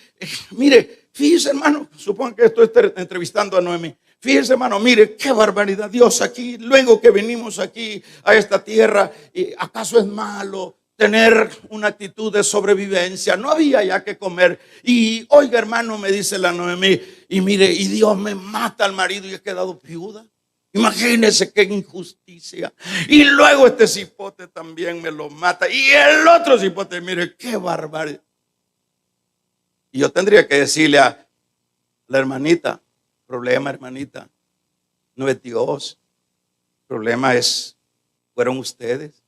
Speaker 1: mire, fíjese, hermano, supongo que estoy entrevistando a Noemí. Fíjese, hermano, mire, qué barbaridad. Dios aquí, luego que venimos aquí a esta tierra, ¿acaso es malo tener una actitud de sobrevivencia? No había ya que comer. Y oiga, hermano, me dice la Noemí, y mire, y Dios me mata al marido y he quedado viuda. Imagínese qué injusticia. Y luego este cipote también me lo mata. Y el otro cipote, mire, qué barbaridad. Y yo tendría que decirle a la hermanita, problema, hermanita, no es Dios. El problema fueron ustedes.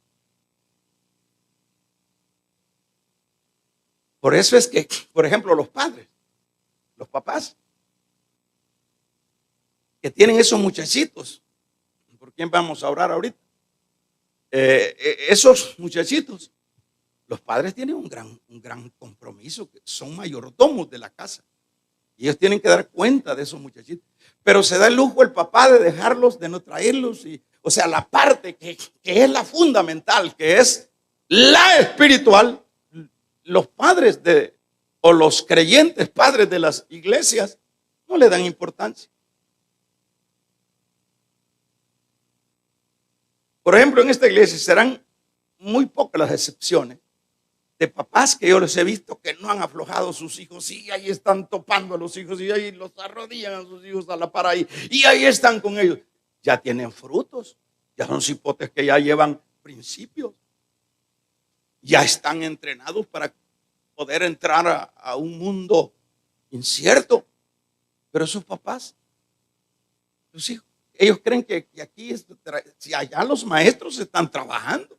Speaker 1: Por eso es que, por ejemplo, los padres, los papás, que tienen esos muchachitos, ¿por quién vamos a orar ahorita? Esos muchachitos, los padres tienen un gran compromiso, que son mayordomos de la casa. Y ellos tienen que dar cuenta de esos muchachitos. Pero se da el lujo el papá de dejarlos, de no traerlos. O sea, la parte que es la fundamental, que es la espiritual, los padres o los creyentes padres de las iglesias no le dan importancia. Por ejemplo, en esta iglesia serán muy pocas las excepciones de papás que yo les he visto que no han aflojado a sus hijos y ahí están topando a los hijos y ahí los arrodillan a sus hijos a la par ahí y ahí están con ellos. Ya tienen frutos, ya son cipotes que ya llevan principios, ya están entrenados para poder entrar a un mundo incierto. Pero sus papás, sus hijos, ellos creen que aquí, si allá los maestros están trabajando.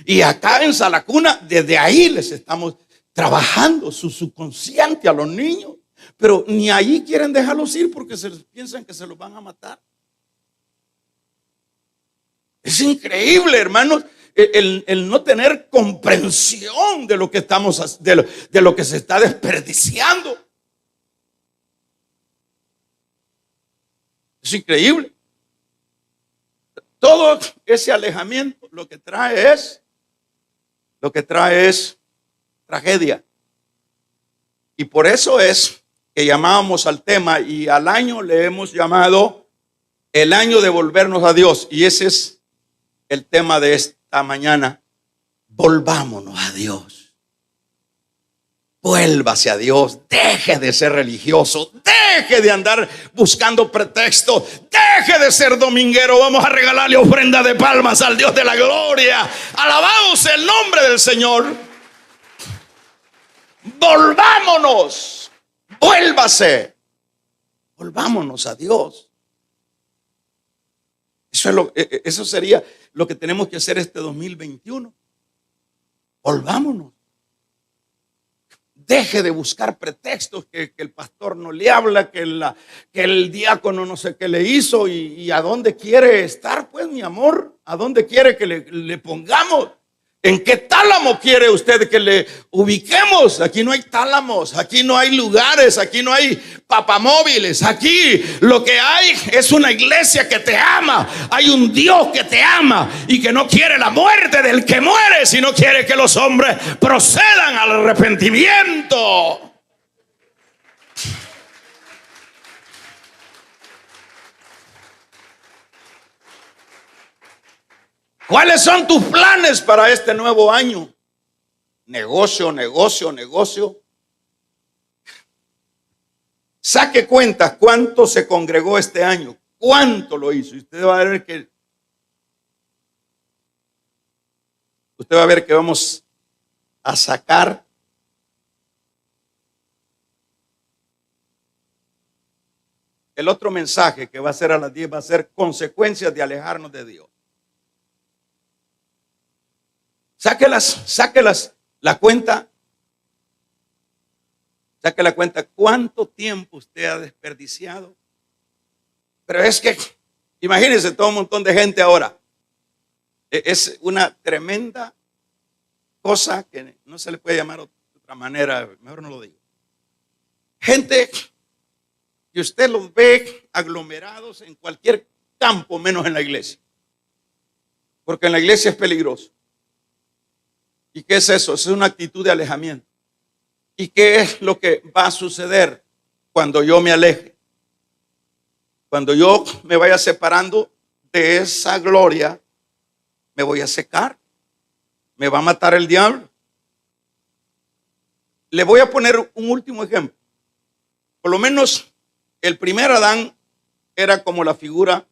Speaker 1: Y acá en Salacuna, desde ahí les estamos trabajando su subconsciente a los niños. Pero ni ahí quieren dejarlos ir porque piensan que se los van a matar. Es increíble, hermanos, el no tener comprensión de lo que estamos, de lo que se está desperdiciando. Es increíble. Todo ese alejamiento lo que trae es tragedia. Y por eso es que llamábamos al tema y al año le hemos llamado el año de volvernos a Dios. Y ese es el tema de esta mañana. Volvámonos a Dios. Vuélvase a Dios, deje de ser religioso, deje de andar buscando pretextos, deje de ser dominguero. Vamos a regalarle ofrenda de palmas al Dios de la gloria. Alabamos el nombre del Señor. Volvámonos, vuélvase, volvámonos a Dios. Eso sería lo que tenemos que hacer este 2021. Volvámonos. Deje de buscar pretextos que el pastor no le habla, que el diácono no sé qué le hizo y a dónde quiere estar, pues mi amor, a dónde quiere que le pongamos. ¿En qué tálamo quiere usted que le ubiquemos? Aquí no hay tálamos, aquí no hay lugares, aquí no hay papamóviles. Aquí lo que hay es una iglesia que te ama. Hay un Dios que te ama y que no quiere la muerte del que muere, sino quiere que los hombres procedan al arrepentimiento. ¿Cuáles son tus planes para este nuevo año? Negocio, negocio, negocio. Saque cuentas cuánto se congregó este año, cuánto lo hizo. Y usted va a ver que vamos a sacar el otro mensaje que va a ser a las 10, va a ser consecuencias de alejarnos de Dios. Sáquelas la cuenta. Saque la cuenta cuánto tiempo usted ha desperdiciado. Pero es que, imagínense todo un montón de gente ahora. Es una tremenda cosa que no se le puede llamar de otra manera, mejor no lo digo. Gente que usted los ve aglomerados en cualquier campo menos en la iglesia. Porque en la iglesia es peligroso. ¿Y qué es eso? Es una actitud de alejamiento. ¿Y qué es lo que va a suceder cuando yo me aleje? Cuando yo me vaya separando de esa gloria, me voy a secar. Me va a matar el diablo. Le voy a poner un último ejemplo. Por lo menos el primer Adán era como la figura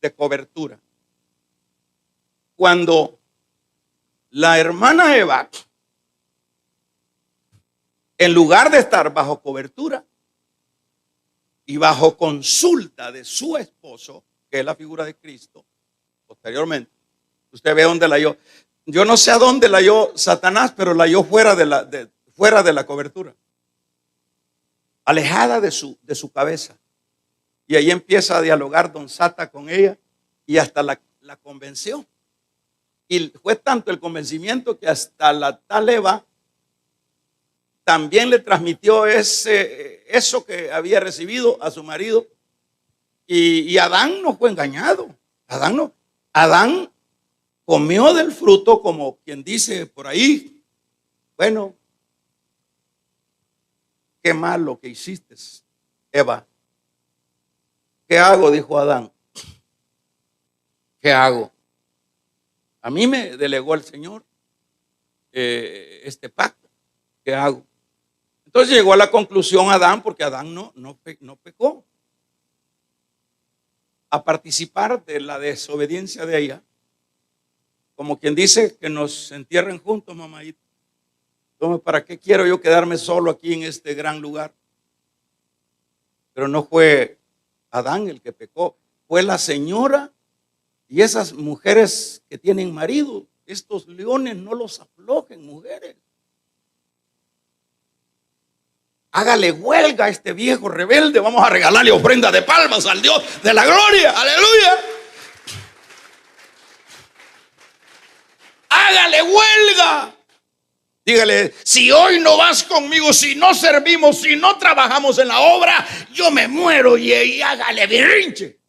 Speaker 1: de cobertura. Cuando la hermana Eva, en lugar de estar bajo cobertura y bajo consulta de su esposo, que es la figura de Cristo, posteriormente, usted ve dónde la halló. Yo no sé a dónde la halló Satanás, pero la halló fuera de la cobertura, alejada de su cabeza. Y ahí empieza a dialogar don Sata con ella y hasta la convenció. Y fue tanto el convencimiento que hasta la tal Eva también le transmitió eso que había recibido a su marido. Y Adán no fue engañado. Adán comió del fruto, como quien dice por ahí, bueno, qué malo que hiciste, Eva. ¿Qué hago? Dijo Adán. ¿Qué hago? A mí me delegó el Señor este pacto. ¿Qué hago? Entonces llegó a la conclusión Adán, porque Adán no pecó, a participar de la desobediencia de ella, como quien dice que nos entierren juntos, mamadita. Entonces, ¿para qué quiero yo quedarme solo aquí en este gran lugar? Pero no fue Adán el que pecó, fue la señora y esas mujeres que tienen marido. Estos leones no los aflojen, mujeres. Hágale huelga a este viejo rebelde. Vamos a regalarle ofrenda de palmas al Dios de la gloria. Aleluya. Hágale huelga. Dígale, si hoy no vas conmigo, si no servimos, si no trabajamos en la obra, yo me muero, y hágale berrinche.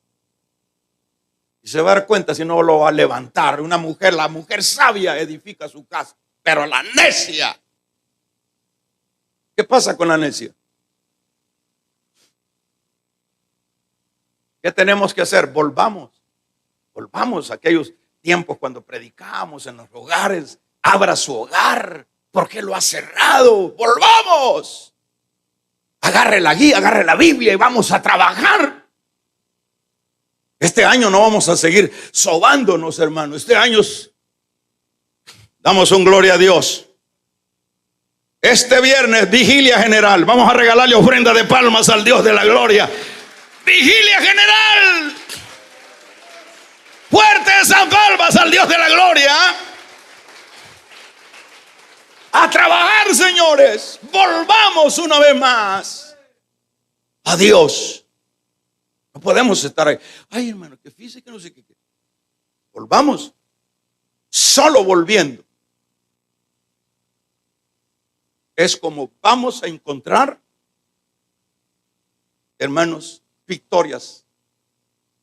Speaker 1: Y se va a dar cuenta si no lo va a levantar. La mujer sabia edifica su casa, pero la necia. ¿Qué pasa con la necia? ¿Qué tenemos que hacer? Volvamos a aquellos tiempos cuando predicábamos en los hogares. Abra su hogar. ¿Por qué lo ha cerrado? Volvamos. Agarre la guía, agarre la Biblia y vamos a trabajar. Este año no vamos a seguir sobándonos, hermano. Este año damos un gloria a Dios. Este viernes, vigilia general. Vamos a regalarle ofrenda de palmas al Dios de la gloria. Vigilia general. Fuertes palmas al Dios de la gloria. A trabajar, señores. Volvamos una vez más a Dios. No podemos estar ahí. Ay, hermano, que fíjese que no sé qué. Volvamos. Solo volviendo es como vamos a encontrar, hermanos, victorias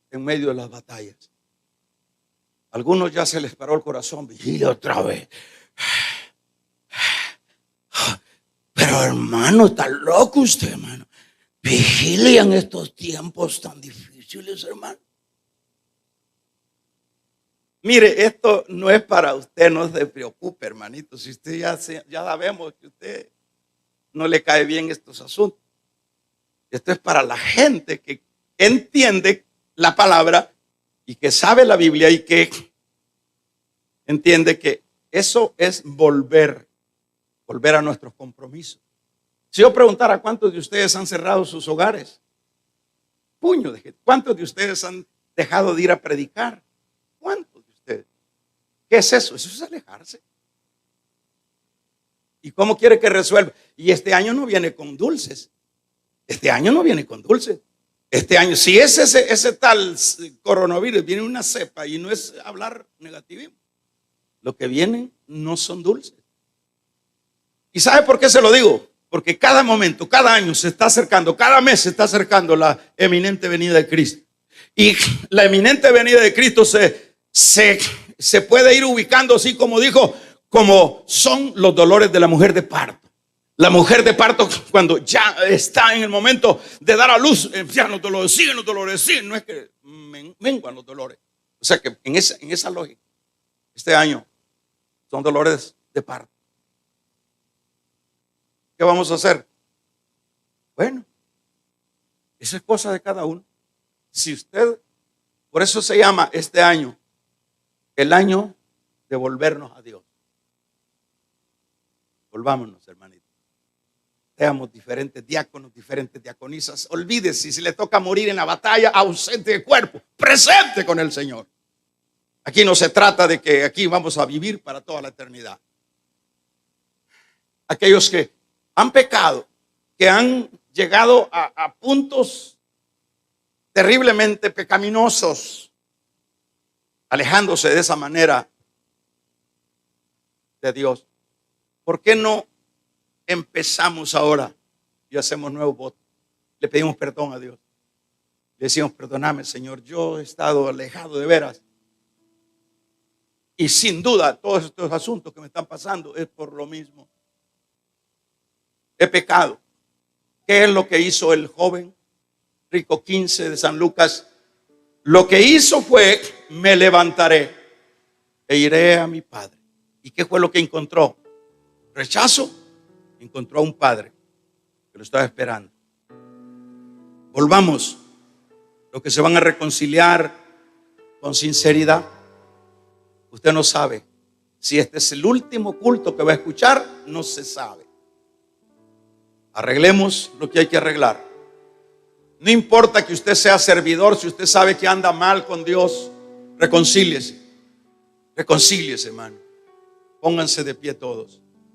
Speaker 1: en medio de las batallas. Algunos ya se les paró el corazón. Vigilia otra vez. Pero hermano, está loco usted, hermano. Vigilia en estos tiempos tan difíciles, hermano. Mire, esto no es para usted, no se preocupe, hermanito. Si usted ya sabemos que a usted no le cae bien estos asuntos. Esto es para la gente que entiende la palabra y que sabe la Biblia y que entiende que eso es volver a nuestros compromisos. Si yo preguntara cuántos de ustedes han cerrado sus hogares, puño de gente. ¿Cuántos de ustedes han dejado de ir a predicar? ¿Cuántos de ustedes? ¿Qué es eso? Eso es alejarse. ¿Y cómo quiere que resuelva? Y este año no viene con dulces. Este año no viene con dulces. Este año, si es ese tal coronavirus, viene una cepa y no es hablar negativismo. Lo que vienen no son dulces. ¿Y sabe por qué se lo digo? Porque cada momento, cada año se está acercando, cada mes se está acercando la eminente venida de Cristo. Y la eminente venida de Cristo se puede ir ubicando así como dijo, como son los dolores de la mujer de parto. La mujer de parto, cuando ya está en el momento de dar a luz, ya los dolores siguen, sí, no es que menguan los dolores. O sea que en esa lógica, este año son dolores de parto. ¿Qué vamos a hacer? Bueno, eso es cosa de cada uno. Si usted, por eso se llama este año el año de volvernos a Dios. Volvámonos, hermanito. Seamos diferentes diáconos, diferentes diaconisas. Olvídese, si le toca morir en la batalla, ausente de cuerpo, presente con el Señor. Aquí no se trata de que aquí vamos a vivir para toda la eternidad. Aquellos que han pecado, que han llegado a puntos terriblemente pecaminosos, alejándose de esa manera de Dios. ¿Por qué no empezamos ahora y hacemos nuevos votos. Le pedimos perdón a Dios. Le decimos, perdóname, Señor, yo he estado alejado de veras. Y sin duda, todos estos asuntos que me están pasando es por lo mismo. He pecado. ¿Qué es lo que hizo el joven rico 15 de San Lucas? Lo que hizo fue, me levantaré e iré a mi padre. ¿Y qué fue lo que encontró? Rechazo. Encontró a un padre que lo estaba esperando. Volvamos. Los que se van a reconciliar con sinceridad. Usted no sabe si este es el último culto que va a escuchar, no se sabe. Arreglemos lo que hay que arreglar. No importa que usted sea servidor, si usted sabe que anda mal con Dios, reconcíliese. Reconcíliese, hermano. Pónganse de pie todos.